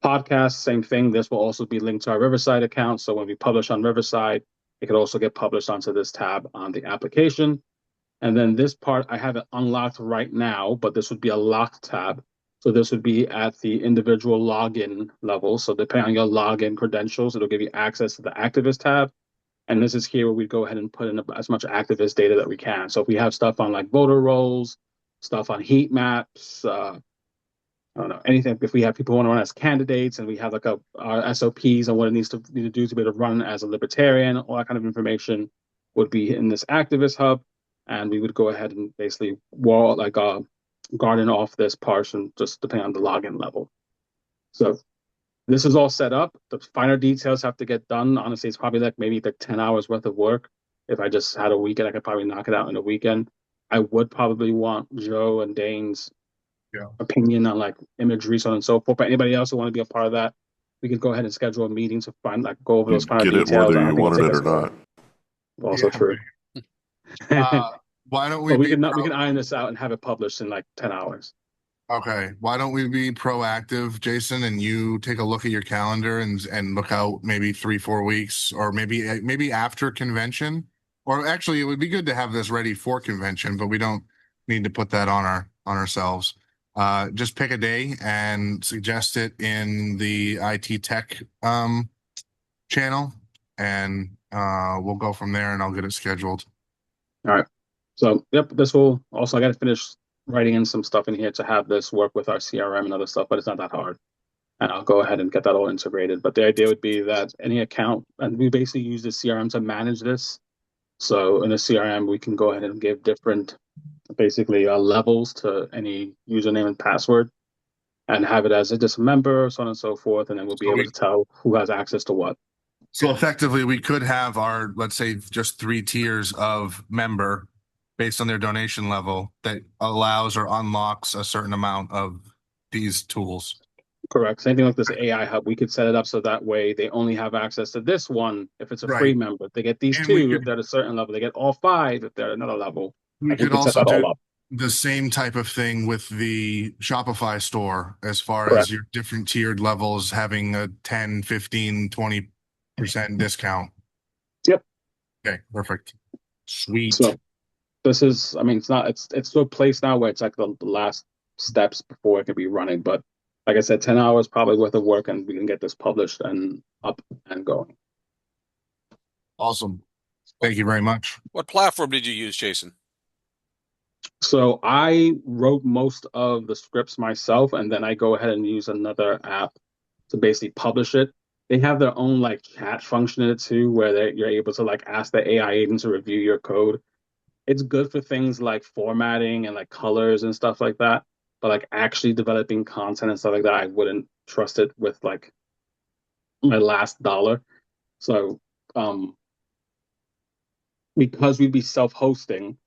Podcast, same thing. This will also be linked to our Riverside account. So when we publish on Riverside, it could also get published onto this tab on the application. And then this part, I have it unlocked right now, but this would be a locked tab. So this would be at the individual login level. So depending on your login credentials, it'll give you access to the activist tab. And this is here where we go ahead and put in as much activist data that we can. So if we have stuff on like voter rolls, stuff on heat maps, I don't know, anything. If we have people who want to run as candidates and we have like our SOPs on what it needs to do to be able to run as a libertarian, all that kind of information would be in this activist hub. And we would go ahead and basically garden off this portion, just depending on the login level. So this is all set up. The finer details have to get done. Honestly, it's probably like maybe like 10 hours worth of work. If I just had a weekend, I could probably knock it out in a weekend. I would probably want Joe and Dane's opinion on like imagery, so on and so forth. But anybody else who want to be a part of that, we could go ahead and schedule a meeting to find like go over those finer Get it details. whether I you don't think it'll wanted take it us or long. not. Also true. Why don't we But we be can iron this out and have it published in like 10 hours. okay? Why don't we be proactive, Jason, and you take a look at your calendar and look out maybe 3-4 weeks, or maybe after convention, or actually it would be good to have this ready for convention, but we don't need to put that on ourselves. Just pick a day and suggest it in the IT tech channel, and we'll go from there, and I'll get it scheduled. All right. So, yep, this will also, I got to finish writing in some stuff in here to have this work with our CRM and other stuff, but it's not that hard. And I'll go ahead and get that all integrated. But the idea would be that any account, and we basically use the CRM to manage this. So in the CRM, we can go ahead and give different, basically levels to any username and password and have it as just a member, so on and so forth. And then we'll be able to tell who has access to what. So effectively, we could have our, let's say, just 3 tiers of member based on their donation level that allows or unlocks a certain amount of these tools. Correct. Same thing like this AI hub. We could set it up so that way they only have access to this one if it's a free member. They get these And 2 if they're at a certain level. They get all 5 if they're at another level. We Like, could set also that all do up. the same type of thing with the Shopify store, as far Correct. as your different tiered levels having a 10, 15, 20% discount. Yep. Okay, perfect. Sweet. So this is, I mean, it's to a place now where it's like the last steps before it can be running. But like I said, 10 hours probably worth of work, and we can get this published and up and going. Awesome. Thank you very much. What platform did you use, Jason? So I wrote most of the scripts myself, and then I go ahead and use another app to basically publish it. They have their own like chat function in it too, where you're able to like ask the AI agent to review your code. It's good for things like formatting and like colors and stuff like that. But like actually developing content and stuff like that, I wouldn't trust it with like my last dollar. So because we'd be self-hosting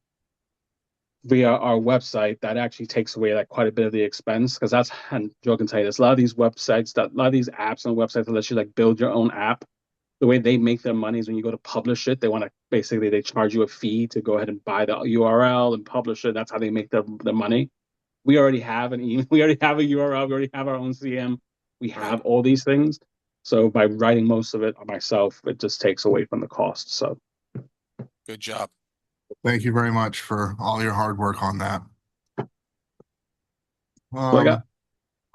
via our website, that actually takes away like quite a bit of the expense, because that's, and Joe can tell you this, a lot of these websites, a lot of these apps and websites that let you like build your own app, the way they make their money is when you go to publish it, they want to basically, they charge you a fee to go ahead and buy the URL and publish it. That's how they make their money. We already have we already have a URL, we already have our own CM, we have all these things. So by writing most of it myself, it just takes away from the cost. So good job. Thank you very much for all your hard work on that.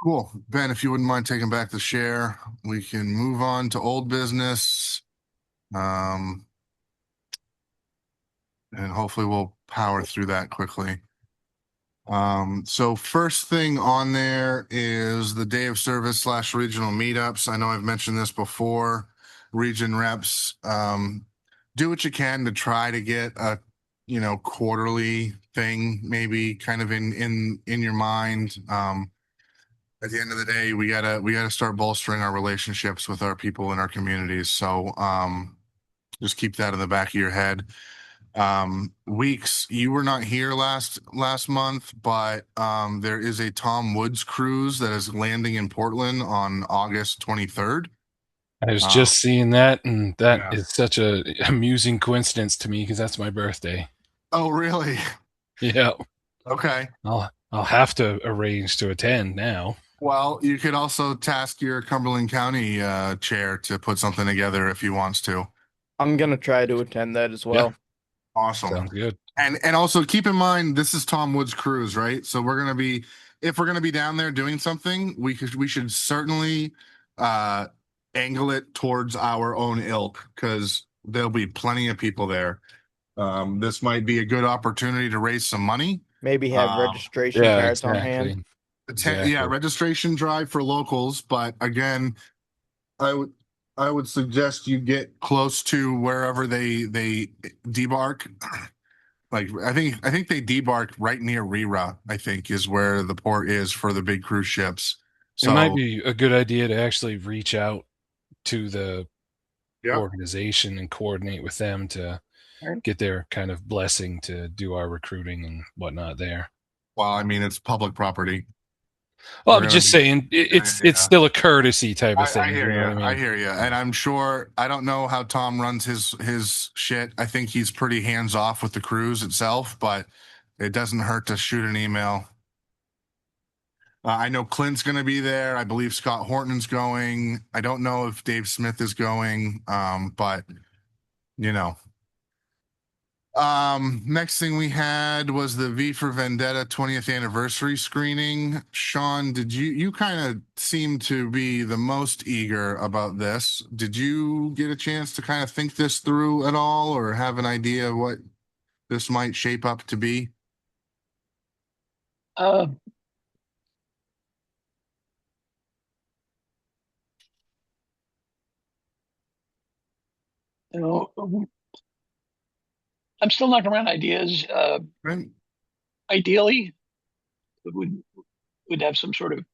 Cool. Ben, if you wouldn't mind taking back the share, we can move on to old business. And hopefully we'll power through that quickly. So first thing on there is the day of service / regional meetups. I know I've mentioned this before. Region reps, do what you can to try to get a quarterly thing, maybe kind of in your mind. At the end of the day, we gotta start bolstering our relationships with our people in our communities. So just keep that in the back of your head. Weeks, you were not here last month, but there is a Tom Woods cruise that is landing in Portland on August 23rd. I was just seeing that, and that is such a amusing coincidence to me, because that's my birthday. Oh, really? Yeah. Okay. I'll have to arrange to attend now. Well, you could also task your Cumberland County chair to put something together if he wants to. I'm gonna try to attend that as well. Yeah. Awesome. Sounds good. And also keep in mind, this is Tom Woods Cruise, right? So if we're gonna be down there doing something, we should certainly angle it towards our own ilk, because there'll be plenty of people there. This might be a good opportunity to raise some money. Maybe have registration cards on hand. Yeah, registration drive for locals. But again, I would suggest you get close to wherever they debark, Like I think they debarked right near Rira, I think is where the port is for the big cruise ships. It might So be a good idea to actually reach out to the yeah. organization and coordinate with them to Right. get their kind of blessing to do our recruiting and whatnot there. Well, I mean, it's public property. Well, We're I'm gonna just be, saying it's yeah. still a courtesy type of I thing. hear You know what I you. I mean? hear you. And I'm sure I don't know how Tom runs his shit. I think he's pretty hands off with the cruise itself, but it doesn't hurt to shoot an email. I know Clint's going to be there. I believe Scott Horton's going. I don't know if Dave Smith is going, but you know. Next thing we had was the V for Vendetta 20th anniversary screening. Sean, did you kind of seem to be the most eager about this? Did you get a chance to kind of think this through at all or have an idea of what this might shape up to be? Uh, you know, I'm still knocking around ideas. Right. Ideally, it would have some sort of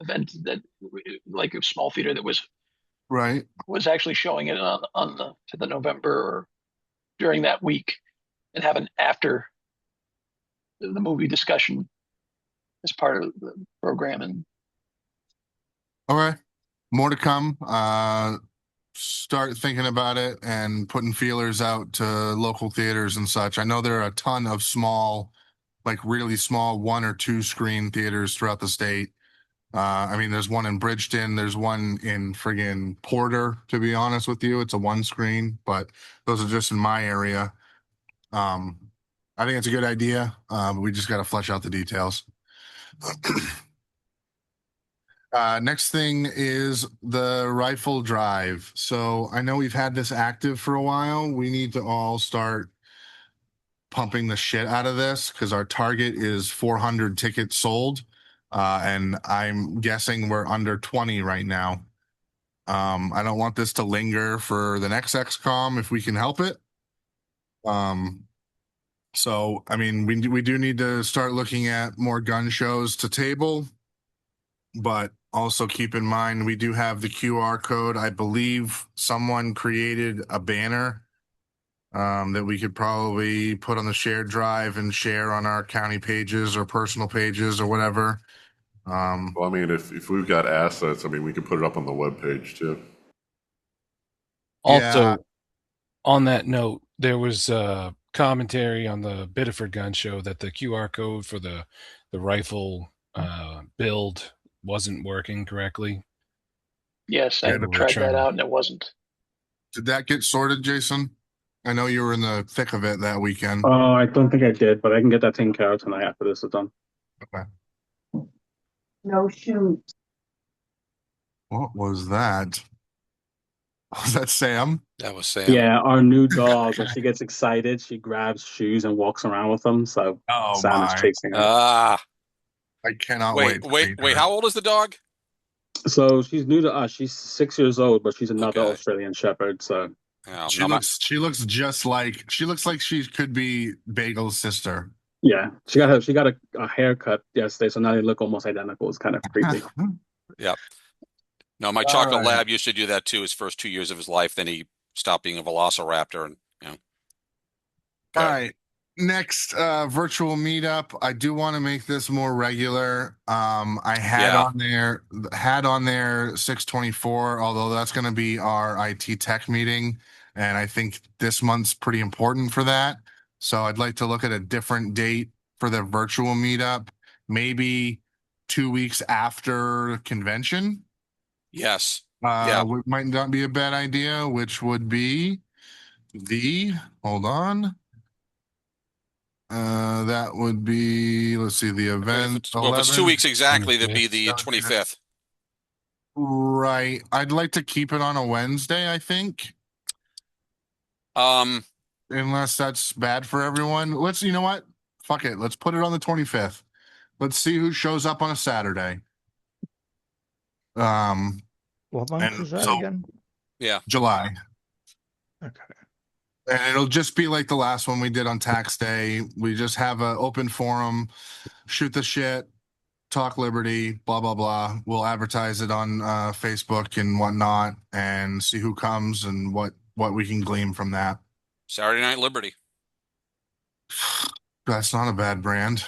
event that, like a small theater that Right. was actually showing it on the to the November or during that week, and have an after the movie discussion as part of the program. And All right. More to come. Start thinking about it and putting feelers out to local theaters and such. I know there are a ton of small, like really small 1 or 2 screen theaters throughout the state. I mean, there's one in Bridgeton, there's one in friggin' Porter, to be honest with you. It's a 1 screen, but those are just in my area. I think it's a good idea. We just got to flesh out the details. Next thing is the rifle drive. So I know we've had this active for a while. We need to all start pumping the shit out of this because our target is 400 tickets sold. And I'm guessing we're under 20 right now. I don't want this to linger for the next XCOM if we can help it. So I mean, we do need to start looking at more gun shows to table, but also keep in mind we do have the QR code. I believe someone created a banner that we could probably put on the shared drive and share on our county pages or personal pages or whatever. Well, I mean, if we've got assets, I mean, we can put it up on the webpage too. Also, Yeah. on that note, there was commentary on the Biddeford Gun Show that the QR code for the rifle build wasn't working correctly. yes, I Yeah, tried that out and it wasn't. Did that get sorted, Jason? I know you were in the thick of it that weekend. I don't think I did, but I can get that taken care of tonight after this is done. Okay. No shoot. What was that? Was that Sam? That was Sam. Yeah, our new dog, when she gets excited, she grabs shoes and walks around with them. So Oh Sam is my! chasing her. Ah, I cannot wait, wait. to wait, meet wait. her. How old is the dog? So she's new to us. She's 6 years old, but she's another Okay. Australian Shepherd. So Yeah, She no, looks. She looks just like. She looks like she could be Bagel's sister. yeah, she got a haircut yesterday, so now they look almost identical. It's kind of creepy. no, my All chocolate right. lab used to do that too. His first 2 years of his life, then he stopped being a velociraptor, and All right. Next virtual meetup. I do want to make this more regular. I had Yeah. on there 624, although that's going to be our IT tech meeting, and I think this month's pretty important for that. So I'd like to look at a different date for the virtual meetup, maybe 2 weeks after convention. yes, Yeah. Might not be a bad idea, which would be hold on. That would be, let's see, the event. Well, if it's 2 weeks exactly, that'd be 25th. the 25th. Right. I'd like to keep it on a Wednesday, I think, unless that's bad for everyone. You know what? Fuck it. Let's put it on the 25th. Let's see who shows up on a Saturday. What month And is that so- again? Yeah. July. Okay. And it'll just be like the last one we did on tax day. We just have an open forum, shoot the shit, talk liberty, blah, blah, blah. We'll advertise it on Facebook and whatnot and see who comes and what we can glean from that. Saturday Night Liberty. That's not a bad brand.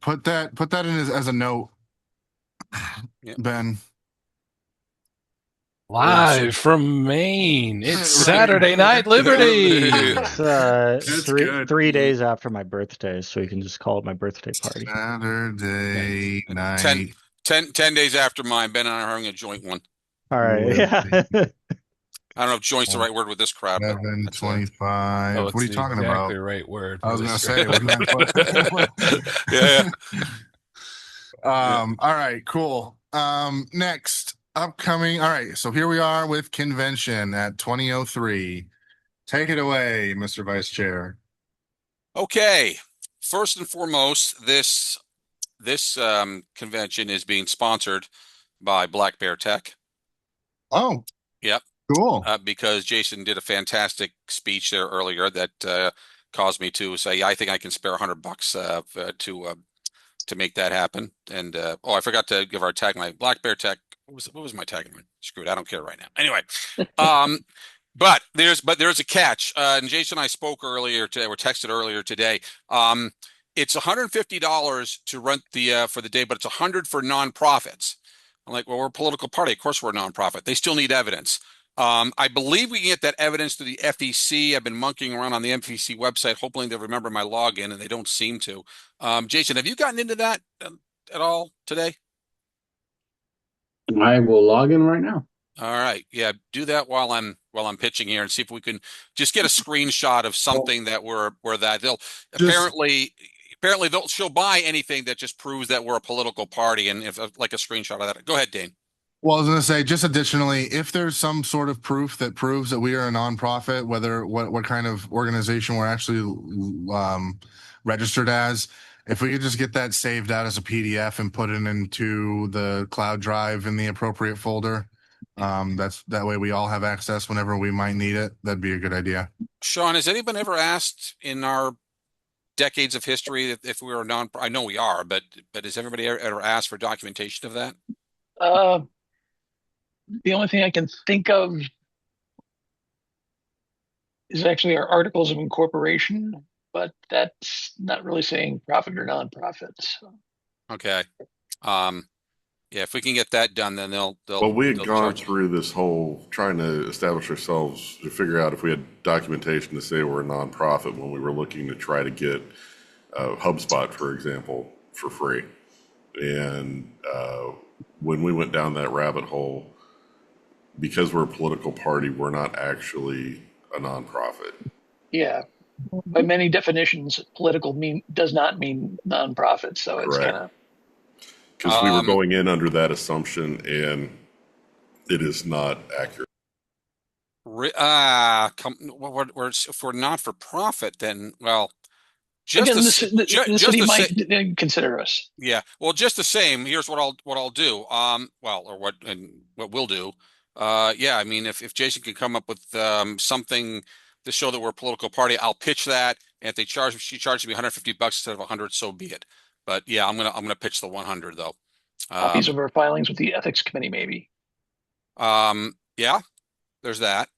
Put that in as a note, Yep. Ben. Live from Maine, it's Saturday Night Liberty. It's That's three good. 3 days after my birthday, so you can just call it my birthday party. Saturday night. 10 days after mine. Ben and I are having a joint one. All right. Yeah. I don't know if joint's the right word with this crowd. But 7:25. Oh, What are you talking exactly about? the right word. I was for gonna this say, crowd. Yeah. All right, cool. Next upcoming. All right, so here we are with convention at 20:03. Take it away, Mr. Vice Chair. Okay. First and foremost, this convention is being sponsored by Black Bear Tech. Oh, Yep. cool. Because Jason did a fantastic speech there earlier that caused me to say, I think I can spare $100 to make that happen. And I forgot to give our tagline, Black Bear Tech. What was my tagline? Screwed. I don't care right now. Anyway, but there's a catch. And Jason and I spoke earlier today. Or texted earlier today. It's $150 to rent for the day, but it's $100 for nonprofits. I'm like, well, we're a political party. Of course, we're a nonprofit. They still need evidence. I believe we can get that evidence through the FEC. I've been monkeying around on the FEC website, hoping they'll remember my login, and they don't seem to. Jason, have you gotten into that at all today? I will log in right now. All right, yeah, do that while I'm pitching here, and see if we can just get a screenshot of something that we're that they'll apparently she'll buy anything that just proves that we're a political party, and if like a screenshot of that. Go ahead, Dane. Well, I was going to say, just additionally, if there's some sort of proof that proves that we are a nonprofit, whether what kind of organization we're actually registered as, if we could just get that saved out as a PDF and put it into the cloud drive in the appropriate folder, that way we all have access whenever we might need it. That'd be a good idea. Sean, has anyone ever asked in our decades of history if we were a non? I know we are, but has everybody ever asked for documentation of that? The only thing I can think of is actually our articles of incorporation, but that's not really saying profit or nonprofit. So. Okay. Yeah, if we can get that done, then they'll. Well, we had gone through this whole trying to establish ourselves to figure out if we had documentation to say we're a nonprofit when we were looking to try to get HubSpot, for example, for free. And when we went down that rabbit hole, because we're a political party, we're not actually a nonprofit. Yeah. By many definitions, political does not mean nonprofit. So it's kind of. Because we were going in under that assumption, and it is not accurate. If we're not for profit, then just again, the city might consider us. Yeah, well, just the same. Here's what I'll do. What we'll do. Yeah, I mean, if Jason can come up with something to show that we're a political party, I'll pitch that. And if she charges me $150 instead of $100, so be it. But yeah, I'm gonna pitch the 100 though. Copies of our filings with the ethics committee, maybe. Yeah, there's that.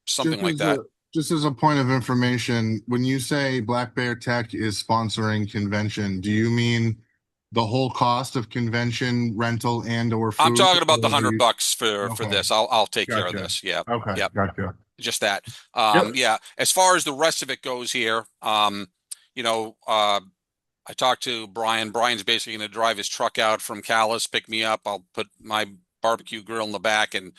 Something like that. Just as a point of information, when you say Black Bear Tech is sponsoring convention, do you mean the whole cost of convention rental and/or food? I'm talking about the $100 for this. I'll take care of this. Yeah. Okay. Yep. Gotcha. Just that. Yeah. As far as the rest of it goes here, I talked to Brian. Brian's basically going to drive his truck out from Calais, pick me up. I'll put my barbecue grill in the back, and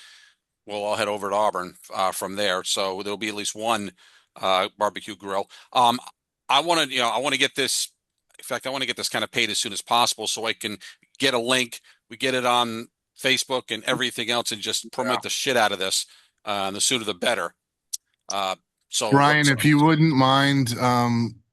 we'll all head over to Auburn from there. So there'll be at least one barbecue grill. I want to get this. In fact, I want to get this kind of paid as soon as possible, so I can get a link. We get it on Facebook and everything else, and just promote the shit out of this. The sooner the better. So Brian, if you wouldn't mind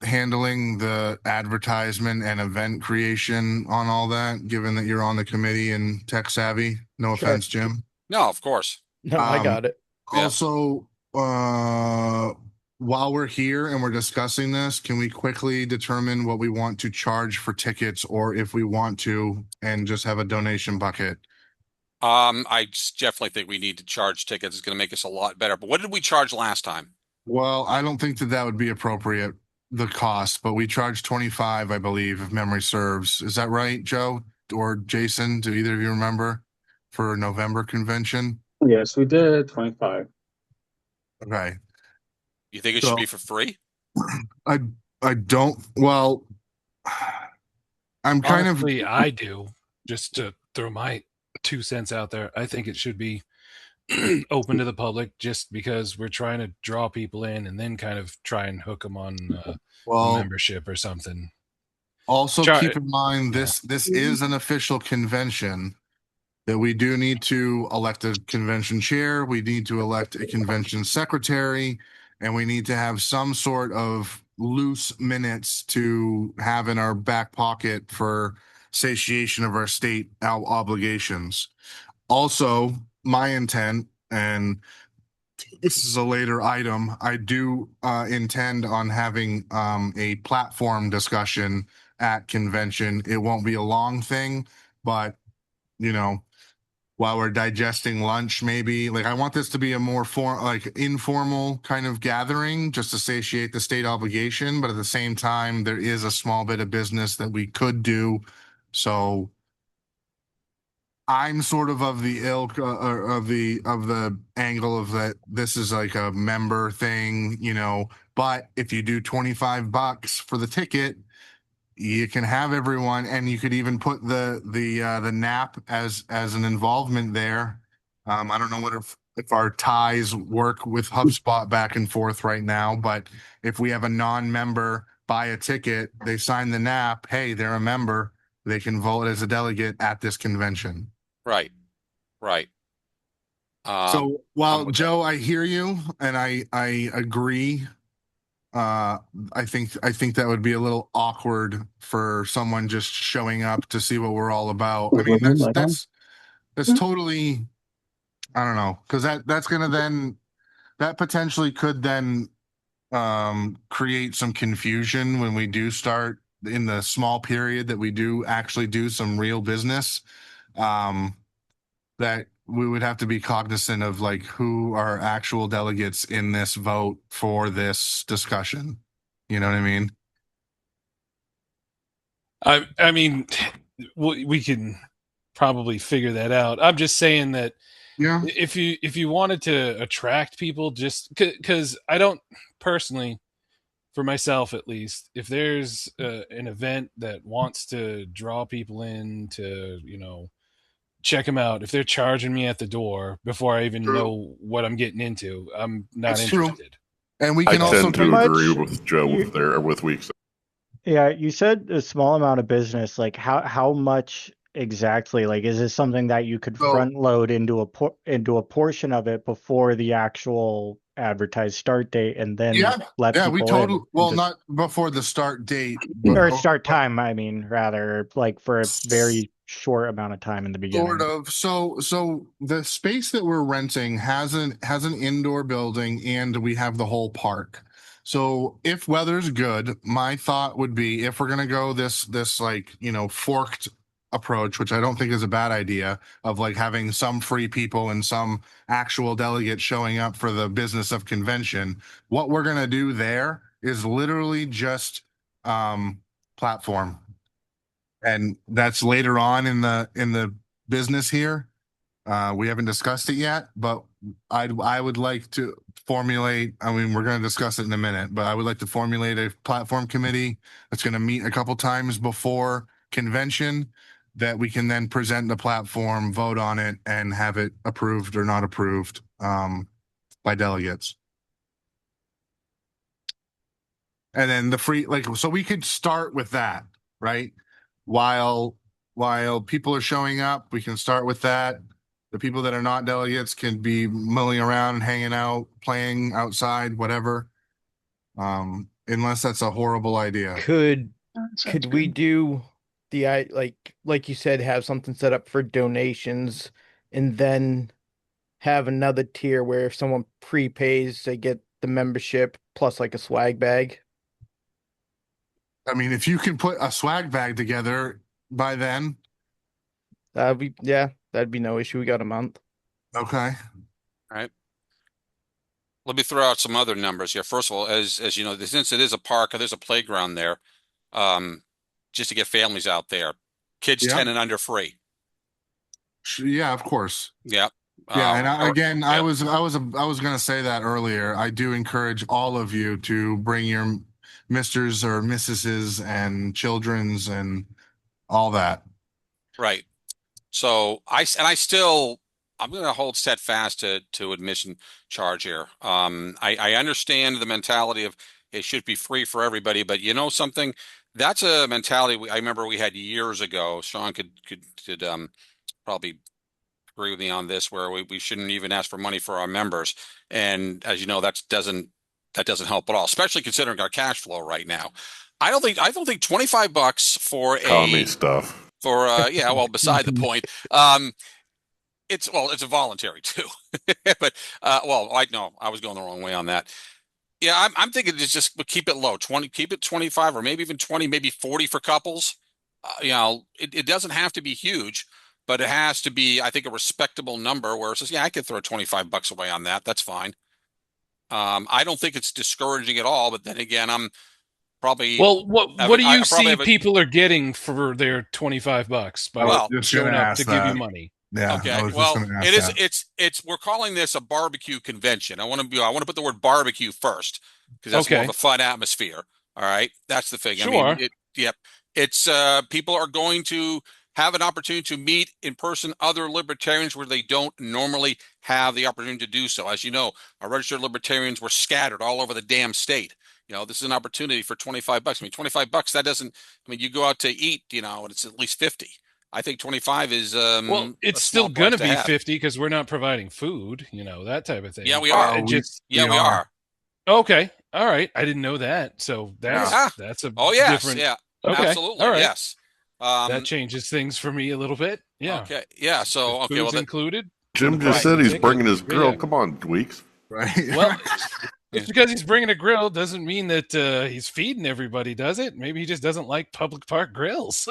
handling the advertisement and event creation on all that, given that you're on the committee and tech savvy. No offense, Jim. No, of course. No, I got it. Yeah. Also, while we're here and we're discussing this, can we quickly determine what we want to charge for tickets, or if we want to, and just have a donation bucket? Definitely think we need to charge tickets. It's going to make us a lot better. But what did we charge last time? Well, I don't think that that would be appropriate, the cost, but we charged 25, I believe, if memory serves. Is that right, Joe or Jason? Do either of you remember for November convention? Yes, we did 25. Okay. You think it should So be for free? I I don't, well, I'm kind of, Honestly, I do. Just to throw my 2 cents out there, I think it should be open to the public, just because we're trying to draw people in and then kind of try and hook them on a well, membership or something. also keep in mind Yeah. this is an official convention, that we do need to elect a convention chair, we need to elect a convention secretary, and we need to have some sort of loose minutes to have in our back pocket for satiation of our state obligations. Also, my intent, and this is a later item, I do intend on having a platform discussion at convention. It won't be a long thing, but you know, while we're digesting lunch, maybe, like, I want this to be a more informal kind of gathering, just to satiate the state obligation, but at the same time there is a small bit of business that we could do. So I'm sort of the ilk, or of the angle of that this is like a member thing, but if you do $25 for the ticket, you can have everyone, and you could even put the nap as an involvement there. I don't know what if our ties work with HubSpot back and forth right now, but if we have a non-member buy a ticket, they sign the nap, hey, they're a member, they can vote as a delegate at this convention. Right. Right. So I'm while with Joe, I hear you and I agree. I think that would be a little awkward for someone just showing up to see what we're all about. I mean, that's totally, I don't know, because that's gonna then, that potentially could then create some confusion when we do start in the small period that we do actually do some real business. That we would have to be cognizant of, like, who are actual delegates in this vote for this discussion. You know what I mean? I mean, we can probably figure that out. I'm just saying that Yeah. if you wanted to attract people, just because I don't personally, for myself at least, if there's an event that wants to draw people in to check them out, if they're charging me at the door before I even True. know what I'm getting into, I'm not That's true. interested. And we I can also tend to do, agree with Joe there, with Weeks. Yeah, you said a small amount of business. Like how much exactly? Like, is this something that you could So- front load into a portion of it before the actual advertised start date, and then let yeah, people we in? totally, And well, just, not before the start date, or start time, I mean, rather, like for a very short amount of time in the beginning. sort of. So the space that we're renting has an indoor building, and we have the whole park. So if weather's good, my thought would be, if we're gonna go this like, forked approach, which I don't think is a bad idea, of like having some free people and some actual delegates showing up for the business of convention, what we're gonna do there is literally just platform. And that's later on in the business here. We haven't discussed it yet, but I would like to formulate, I mean, we're going to discuss it in a minute, but I would like to formulate a platform committee that's going to meet a couple times before convention, that we can then present the platform, vote on it, and have it approved or not approved by delegates. And then the free, like, so we could start with that, right? While people are showing up, we can start with that. The people that are not delegates can be milling around, hanging out, playing outside, whatever. Unless that's a horrible idea. Could Sounds we good. do like you said, have something set up for donations, and then have another tier where if someone prepays, they get the membership plus like a swag bag. I mean, if you can put a swag bag together by then, That'd be no issue. We got a month. okay. All right. Let me throw out some other numbers here. First of all, as you know, since it is a park, there's a playground there, just to get families out there. Kids Yeah. 10 and under free. Yeah, of course. Yeah. Yeah, and again, I yeah. was going to say that earlier. I do encourage all of you to bring your misters or missuses and children's and all that. Right. So I'm going to hold steadfast to admission charge here. I understand the mentality of it should be free for everybody, but you know something? That's a mentality I remember we had years ago. Sean could probably agree with me on this, where we shouldn't even ask for money for our members. And as you know, that doesn't help at all, especially considering our cash flow right now. I don't think $25 for Commie stuff. yeah, well, beside the point. It's a voluntary too. But I was going the wrong way on that. Yeah, I'm thinking just keep it low, 20, keep it 25 or maybe even 20, maybe 40 for couples. It doesn't have to be huge, but it has to be, I think, a respectable number where it says, yeah, I could throw $25 away on that. That's fine. I don't think it's discouraging at all, but then again, I'm probably Well, what do you see have people are getting for their $25 by Well, showing up to give you money? Yeah. Okay. I was just Well, gonna ask it is. that. It's. We're calling this a barbecue convention. I want to put the word barbecue first because that's more of Okay. a fun atmosphere. All right. That's the thing. I Sure. mean, yep. It's people are going to have an opportunity to meet in person other libertarians where they don't normally have the opportunity to do so. As you know, our registered libertarians were scattered all over the damn state. This is an opportunity for $25. I mean, $25, that doesn't, I mean, you go out to eat, and it's at least 50. I think 25 is Well, it's a still small going to price be have. 50 because we're not providing food, that type of thing. Yeah, we are. We We are. are. Okay. All right. I didn't know that. So that's a Oh, yes. different. Yeah. Okay. Absolutely. All right. Yes. That changes things for me a little bit. Yeah. Okay. Yeah. So, If okay. Well, food's included. Jim the just price said of the he's ticket. bringing his grill. Yeah. Come on, Dweeks. Right. Well, just because he's bringing a grill doesn't mean that he's feeding everybody, does it? Maybe he just doesn't like public park grills.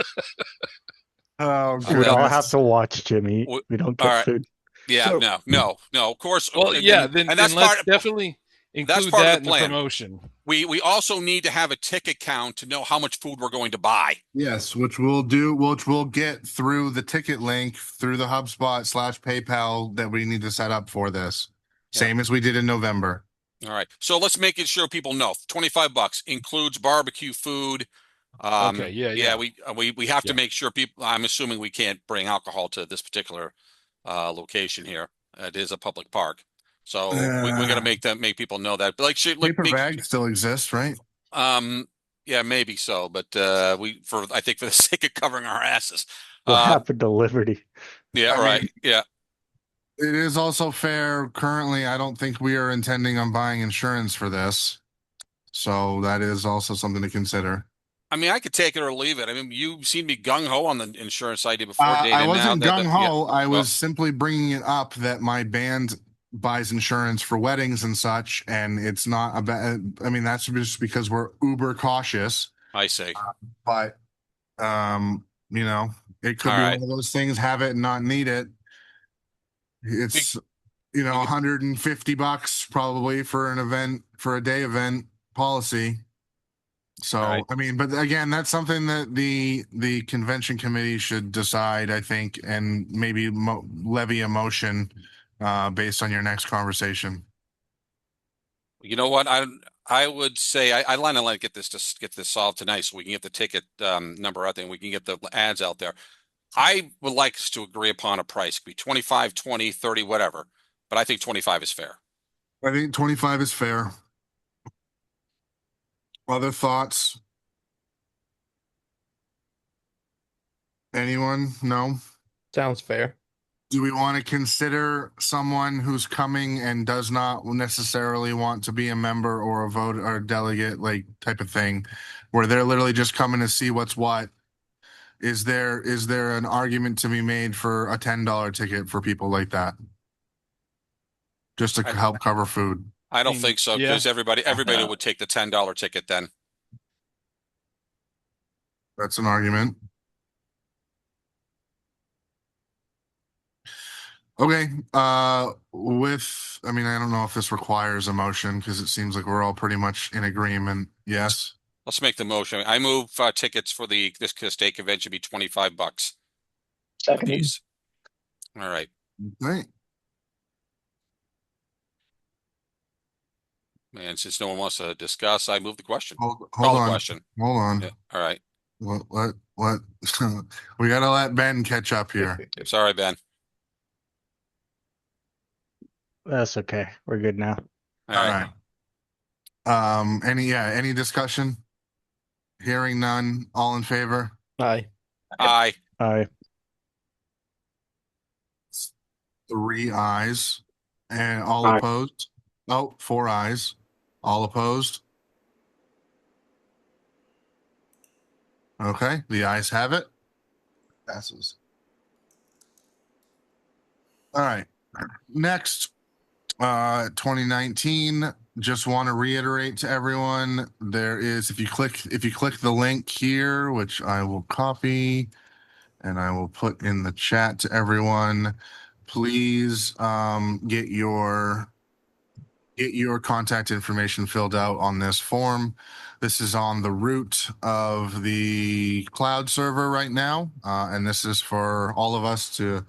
Oh, We'd all goodness. have to watch Jimmy. W- We don't all get right. food. yeah. So- No. Of course. Well, and- yeah. and Then that's let's part. definitely include part of that the in the plan. promotion. We also need to have a ticket count to know how much food we're going to buy. Yes, which we'll do, which we'll get through the ticket link through the HubSpot/PayPal that we need to set up for this. Yeah. Same as we did in November. All right. So let's make it sure people know $25 includes barbecue food. Okay. Yeah. We have to Yeah. make sure people. I'm assuming we can't bring alcohol to this particular location here. It is a public park, so we got to make people know that. But Paper bags still exist, right? yeah, maybe so, but I think for the sake of covering our asses. What happened to Liberty? Yeah. I Right. mean, Yeah. It is also fair. Currently, I don't think we are intending on buying insurance for this. So that is also something to consider. I mean, I could take it or leave it. I mean, you've seen me gung ho on the insurance idea before, Dana. I wasn't gung ho. I well, was simply bringing it up that my band buys insurance for weddings and such, and it's not a bad. I mean, that's just because we're uber cautious. I see. But it could All be right. one of those things. Have it and not need it. It's $150 probably for an event, for a day event policy. So Right. I mean, but again, that's something that the convention committee should decide, I think, and maybe levy a motion based on your next conversation. You know what? I would say I want to get this solved tonight so we can get the ticket number out there and we can get the ads out there. I would like us to agree upon a price. It could be 25, 20, 30, whatever. But I think 25 is fair. I think 25 is fair. Other thoughts? Anyone? No? Sounds fair. Do we want to consider someone who's coming and does not necessarily want to be a member or a vote or a delegate, like type of thing, where they're literally just coming to see what's what? Is there an argument to be made for a $10 ticket for people like that? just to I- help cover food. I don't mean, think so, yeah. because everybody would take the $10 ticket then. That's an argument. Okay. I mean, I don't know if this requires a motion because it seems like we're all pretty much in agreement. Yes. Let's make the motion. I move tickets for this state convention be $25 a Seconded. piece. All right. Right. And since no one wants to discuss, I move the question. Hold Call the on. question. Hold on. Yeah. All right. What? We gotta let Ben catch up here. Sorry, Ben. That's okay. We're good now. All All right. right. Any discussion? Hearing none. All in favor? Aye. Aye. Aye. 3 ayes. And all Aye. opposed? Oh, 4 ayes. All opposed? Okay, the ayes have it. Passes. All right. Next, 2019. Just want to reiterate to everyone, there is, if you click the link here, which I will copy and I will put in the chat to everyone, please get your contact information filled out on this form. This is on the root of the cloud server right now, and this is for all of us to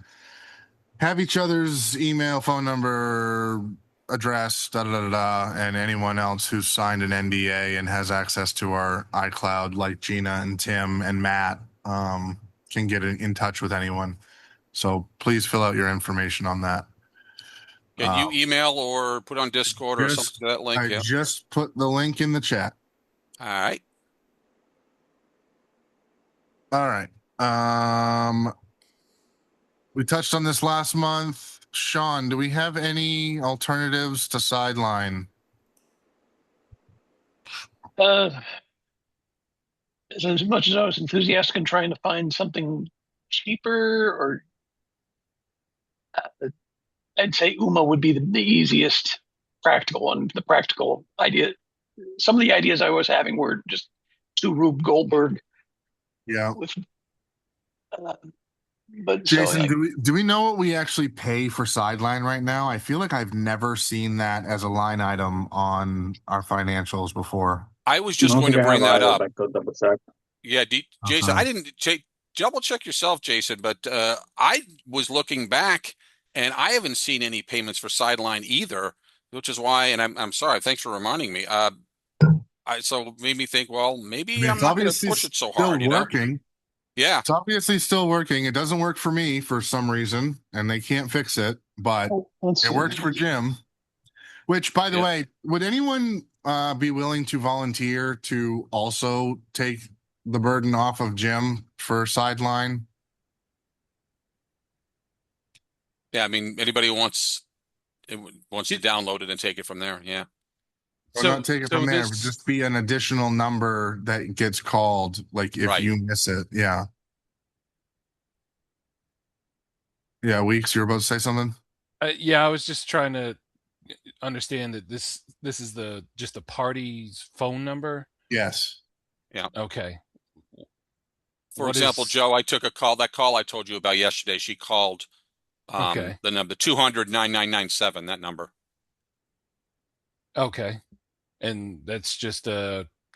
have each other's email, phone number, address, and anyone else who's signed an NDA and has access to our iCloud, like Gina and Tim and Matt, can get in touch with anyone. So please fill out your information on that. Can you email or put on Discord or something to that link? I Yeah. just put the link in the chat. All right. All right. We touched on this last month. Sean, do we have any alternatives to Sideline? As much as I was enthusiastic in trying to find something cheaper, or I'd say UMA would be the easiest practical one. The practical idea. Some of the ideas I was having were just too Rube Goldberg. Yeah. With, but Jason, so, do we know what we actually pay for Sideline right now? I feel like I've never seen that as a line item on our financials before. I was just going to bring that up. Double check. Yeah, Jason, Okay. I didn't double check yourself, Jason, but I was looking back and I haven't seen any payments for Sideline either, which is why, and I'm sorry, thanks for reminding me. So made me think, well, maybe I mean, I'm it's not going to obviously push it so still hard, you know? working. Yeah. It's obviously still working. It doesn't work for me for some reason, and they can't fix it, but it works for Jim. Which, by the Yeah. way, would anyone be willing to volunteer to also take the burden off of Jim for Sideline? Yeah, I mean, anybody who wants to download it and take it from there, yeah. Or not take it from there, but just be an additional number that gets called, like if Right. you miss it. Yeah. Yeah, Weeks, you're about to say something? Yeah, I was just trying to understand that this is just the party's phone number. Yes. Yeah. Okay. For example, Joe, I took a call. That call I told you about yesterday. She called Okay. the number 200-9997, that number. Okay. And that's just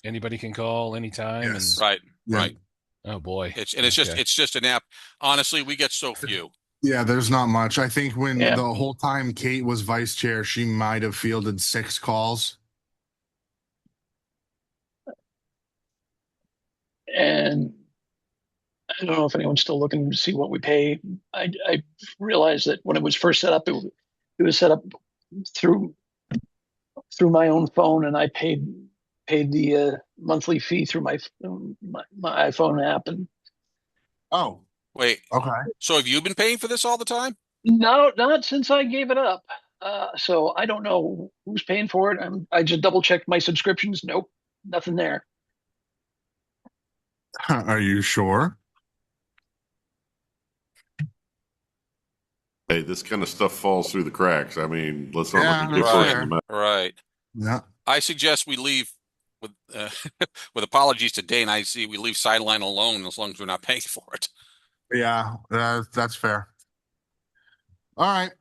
anybody can call anytime. Yes. And Right. Yeah. Right. oh boy. It's Okay. just an app. Honestly, we get so few. Yeah, there's not much. I think when Yeah. the whole time Kate was vice chair, she might have fielded 6 calls. and I don't know if anyone's still looking to see what we pay. I realized that when it was first set up, it was set up through my own phone, and I paid the monthly fee through my iPhone app. And Oh, Wait, okay. so have you been paying for this all the time? no, not since I gave it up. So I don't know who's paying for it. I just double checked my subscriptions. Nope, nothing there. Are you sure? Hey, this kind of stuff falls through the cracks. I mean, let's not Yeah, look a gift that's horse Right, in the fair. mouth. right. Yeah. I suggest we leave with with apologies to Dane. I see we leave sideline alone as long as we're not paying for it. Yeah, that's fair. All right.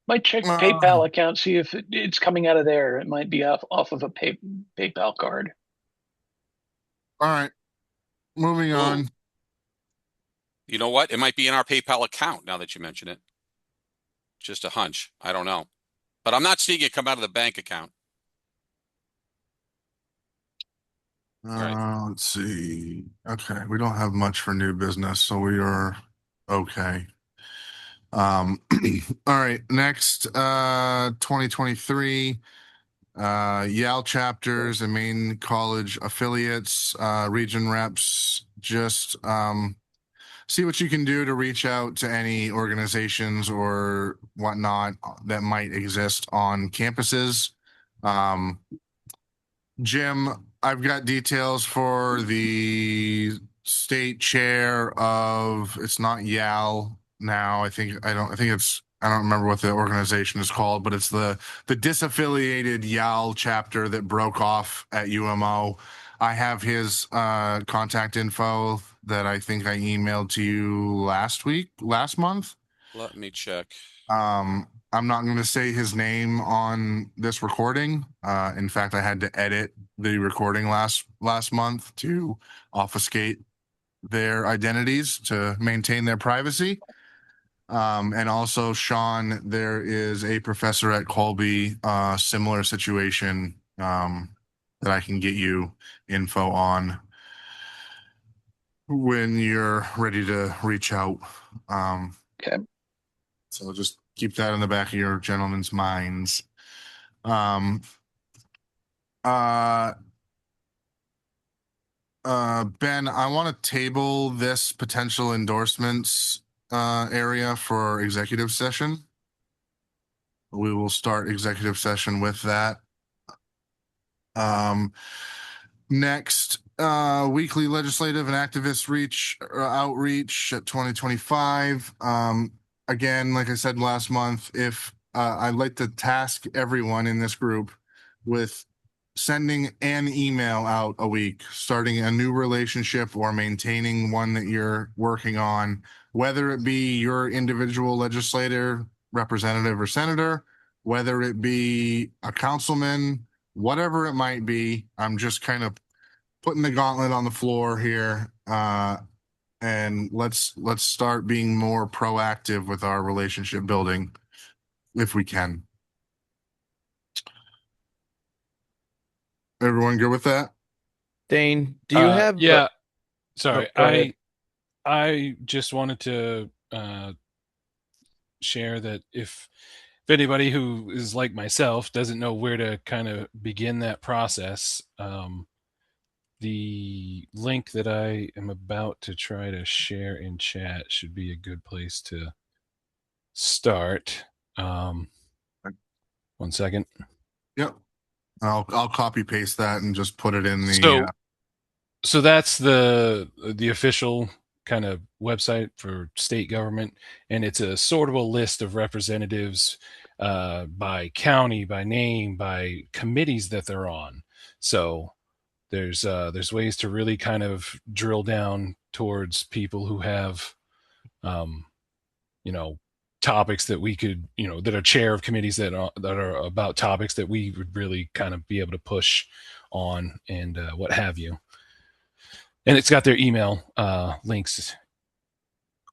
Might check Uh, PayPal account, see if it's coming out of there. It might be off of a PayPal card. all right. Moving Ooh, on. you know what? It might be in our PayPal account now that you mention it. Just a hunch. I don't know. But I'm not seeing it come out of the bank account. All right. Let's see. Okay, we don't have much for new business, so we are okay. All right, next, 2023, Yale chapters and Maine College affiliates, region reps, just see what you can do to reach out to any organizations or whatnot that might exist on campuses. Jim, I've got details for the state chair of, it's not YAL now. I think I don't remember what the organization is called, but it's the disaffiliated YAL chapter that broke off at UMO. I have his contact info that I think I emailed to you last month. Let me check. I'm not going to say his name on this recording. In fact, I had to edit the recording last month to obfuscate their identities to maintain their privacy. And also, Sean, there is a professor at Colby, similar situation, that I can get you info on when you're ready to reach out. Okay. So just keep that in the back of your gentlemen's minds. Um, uh, Ben, I want to table this potential endorsements area for executive session. We will start executive session with that. Next, weekly legislative and activist outreach at 2025. Again, like I said last month, if I'd like to task everyone in this group with sending an email out a week, starting a new relationship or maintaining one that you're working on, whether it be your individual legislator, representative, or senator, whether it be a councilman, whatever it might be. I'm just kind of putting the gauntlet on the floor here. And let's start being more proactive with our relationship building if we can. Everyone good with that? Dane, do you have Yeah, sorry. go ahead. I just wanted to share that if anybody who is like myself doesn't know where to kind of begin that process, the link that I am about to try to share in chat should be a good place to start. One second. Yep. I'll copy paste that and just put it in the. So that's the official kind of website for state government, and it's a sortable list of representatives by county, by name, by committees that they're on. So there's ways to really kind of drill down towards people who have you know, topics that we could, that are chair of committees that are about topics that we would really kind of be able to push on and what have you. And it's got their email links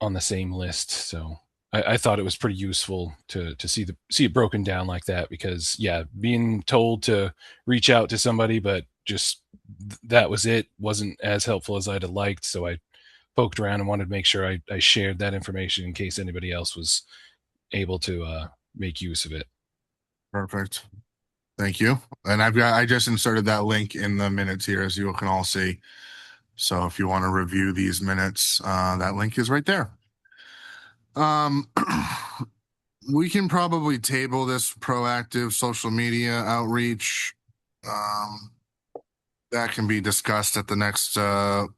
on the same list. So I thought it was pretty useful to see it broken down like that, because being told to reach out to somebody, but just that was it, wasn't as helpful as I'd have liked. So I poked around and wanted to make sure I shared that information in case anybody else was able to make use of it. Perfect. Thank you. And I just inserted that link in the minutes here, as you can all see. So if you want to review these minutes, that link is right there. We can probably table this proactive social media outreach. That can be discussed at the next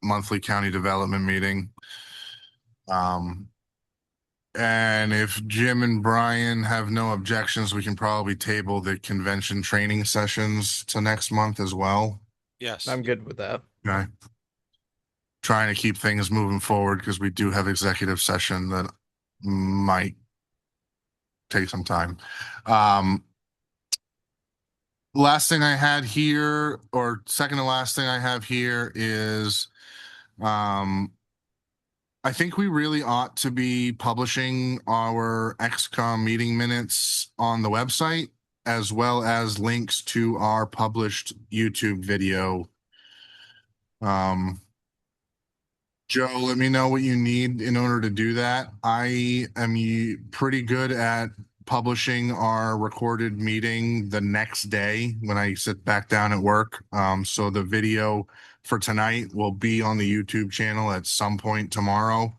monthly county development meeting. And if Jim and Brian have no objections, we can probably table the convention training sessions to next month as well. Yes. I'm good with that. Okay. Trying to keep things moving forward because we do have executive session that might take some time. Last thing I had here, or second to last thing I have here is, I think we really ought to be publishing our XCOM meeting minutes on the website, as well as links to our published YouTube video. Joe, let me know what you need in order to do that. I am pretty good at publishing our recorded meeting the next day when I sit back down at work. So the video for tonight will be on the YouTube channel at some point tomorrow.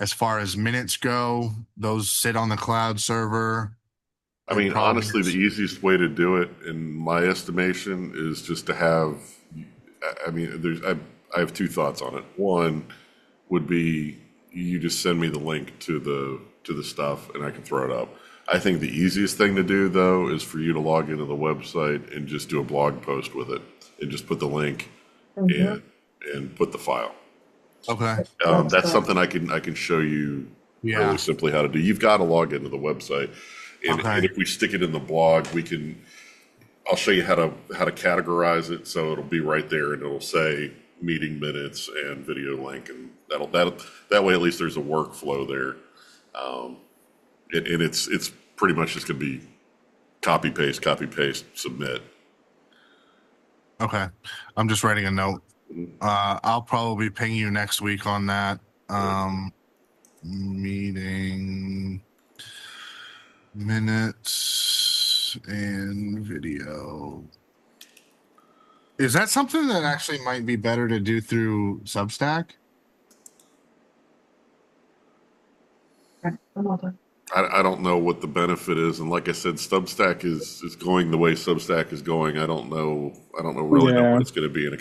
As far as minutes go, those sit on the cloud server. I mean, honestly, the easiest way to do it, in my estimation, is just to have. I mean, I have two thoughts on it. One would be you just send me the link to the stuff, and I can throw it up. I think the easiest thing to do, though, is for you to log into the website and just do a blog post with it, and just put the link and put the file. Okay. That's something I can show you really simply how to do. You've got to log into the website, and if we stick it in the blog, I'll show you how to categorize it so it'll be right there, and it'll say meeting minutes and video link, and that way at least there's a workflow there, and it's pretty much just gonna be copy paste, submit. Okay, I'm just writing a note. I'll probably ping you next week on that. Meeting minutes and video. Is that something that actually might be better to do through Substack? I don't know what the benefit is, and like I said, Substack is going the way Substack is going. I don't know really know what it's going to be in a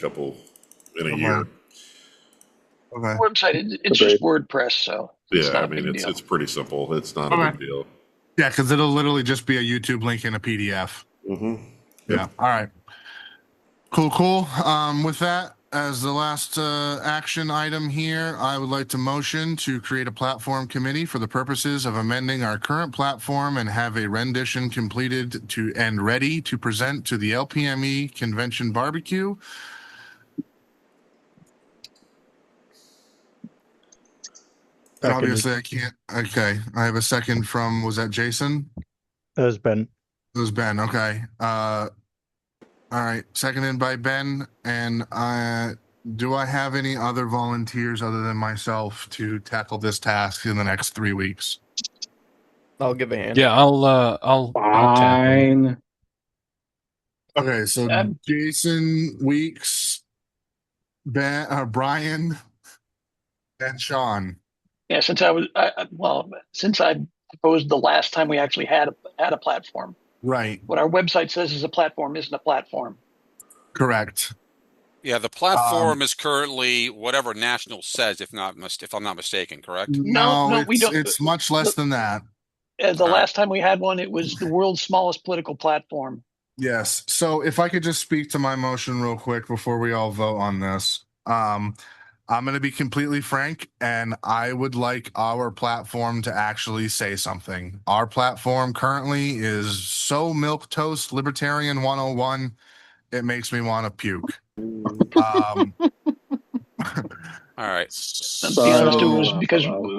year. Okay. Website, it's just WordPress, so it's not I a mean, big deal. it's pretty simple. It's not a big deal. Yeah, because it'll literally just be a YouTube link in a PDF. Mm-hmm. Yeah. All right. Cool. With that as the last action item here, I would like to motion to create a platform committee for the purposes of amending our current platform and have a rendition completed and ready to present to the LPME convention barbecue. And obviously I can't. Okay. I have a second from, was that Jason? That was Ben. It was Ben. Okay. All right. Seconded by Ben. And do I have any other volunteers other than myself to tackle this task in the next 3 weeks? I'll give a hand. Yeah, I'll Fine. Okay, so Jason, Weeks, Ben, Brian, and Sean. Yeah, since I proposed the last time we actually had a platform. Right. What our website says is a platform isn't a platform. Correct. Yeah, the platform is currently whatever National says, if I'm not mistaken, correct? No, we don't. It's much less than that. The last time we had one, it was the world's smallest political platform. Yes. So if I could just speak to my motion real quick before we all vote on this. I'm going to be completely frank, and I would like our platform to actually say something. Our platform currently is so milquetoast Libertarian 101, it makes me want to puke. All right. To be honest, it was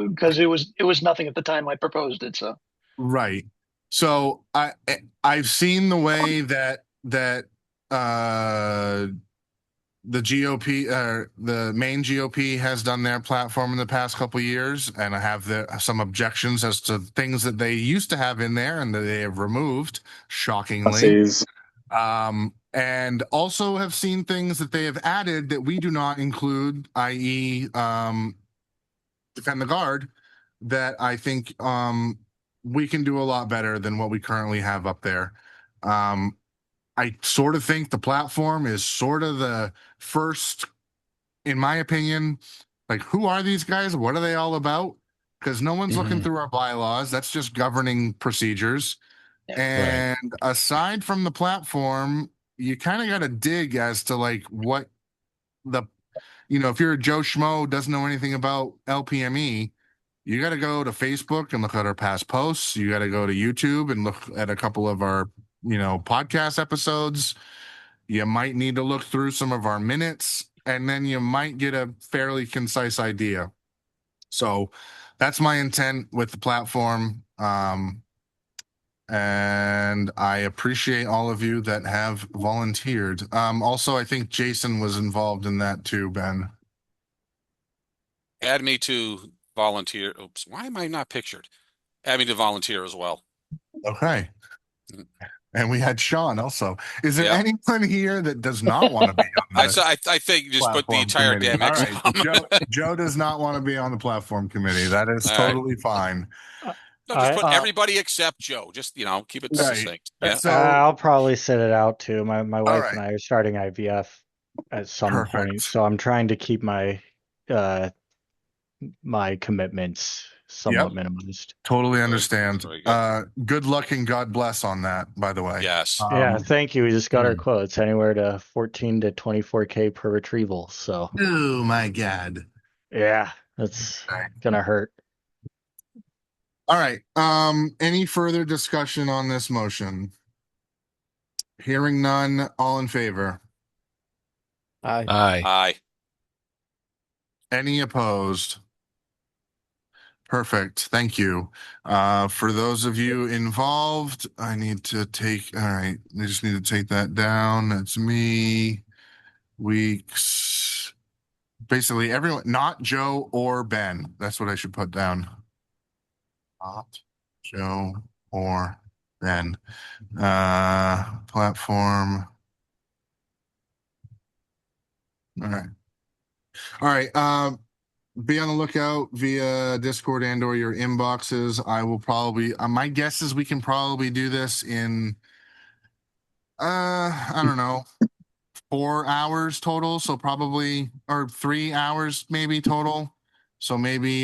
because it was nothing at the time I proposed it. So right. So I've seen the way that the GOP, the Maine GOP has done their platform in the past couple of years, and I have some objections as to things that they used to have in there and that they have removed, shockingly. And also have seen things that they have added that we do not include, i.e. Defend the Guard, that I think we can do a lot better than what we currently have up there. I sort of think the platform is sort of the first, in my opinion, like, who are these guys? What are they all about? because no one's looking Mhm. through our bylaws. That's just governing procedures. Yeah. And aside from the platform, you kind of got to dig as to like what the, if you're a Joe Schmo doesn't know anything about LPME, you got to go to Facebook and look at our past posts. You got to go to YouTube and look at a couple of our, podcast episodes. You might need to look through some of our minutes, and then you might get a fairly concise idea. So that's my intent with the platform. And I appreciate all of you that have volunteered. Also, I think Jason was involved in that too, Ben. Add me to volunteer. Oops, why am I not pictured? Add me to volunteer as well. Okay. And we had Sean also. Is there Yep. anyone here that does not want to be on I think you just put the platform entire committee? damn All right. XCOM. Joe does not want to be on the platform committee. That is All right. totally fine. No, just put I everybody except Joe. Just, keep it Right. succinct. Yeah. So I'll probably sit it out too. My wife right. and I are starting IVF at some point, Perfect. so I'm trying to keep my my commitments somewhat minimized. Totally Very- understand. very good. Good luck and God bless on that, by the way. Yes. Yeah, thank you. We just got our hmm. quotes anywhere to 14 to 24K per retrieval. So Oh my God. yeah, that's gonna hurt. All right. Any further discussion on this motion? Hearing none, all in favor? Aye. Aye. Any opposed? Perfect. Thank you. For those of you involved, I need to take, all right, I just need to take that down. That's me. Weeks. Basically everyone, not Joe or Ben. That's what I should put down. Not Joe or Ben. Platform. All right. All right. Be on the lookout via Discord and or your inboxes. I will probably, my guess is we can probably do this in, I don't know, 4 hours total. So probably, or 3 hours maybe total. So maybe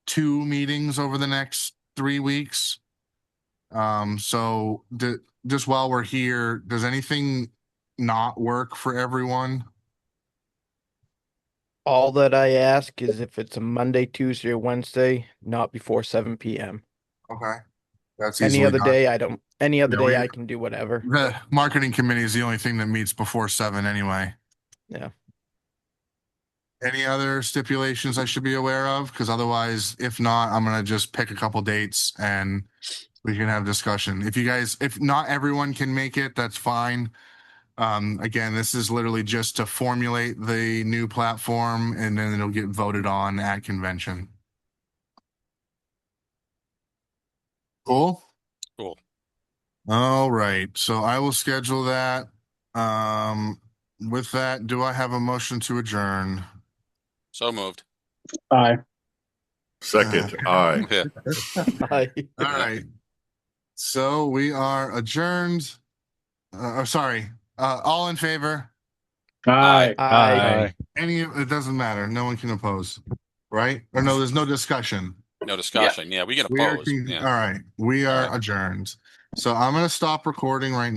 2 meetings over the next 3 weeks. So just while we're here, does anything not work for everyone? All that I ask is if it's a Monday, Tuesday, or Wednesday, not before 7 p.m. Okay. That's Any easily other done. day, I don't. Any other Yeah, day, I can do whatever. The marketing committee is the only thing that meets before 7 anyway. Yeah. Any other stipulations I should be aware of? Because otherwise, if not, I'm gonna just pick a couple dates and we can have discussion. If not everyone can make it, that's fine. Again, this is literally just to formulate the new platform and then it'll get voted on at convention. Cool. Cool. All right. So I will schedule that. With that, do I have a motion to adjourn? So moved. Aye. Second, aye. Yeah. Aye. All right. So we are adjourned. Sorry. All in favor? Aye. Aye. It doesn't matter. No one can oppose, right? Or no, there's no discussion. No discussion. Yeah, we can We are oppose. all Yeah. right. We are All right. adjourned. So I'm going to stop recording right now.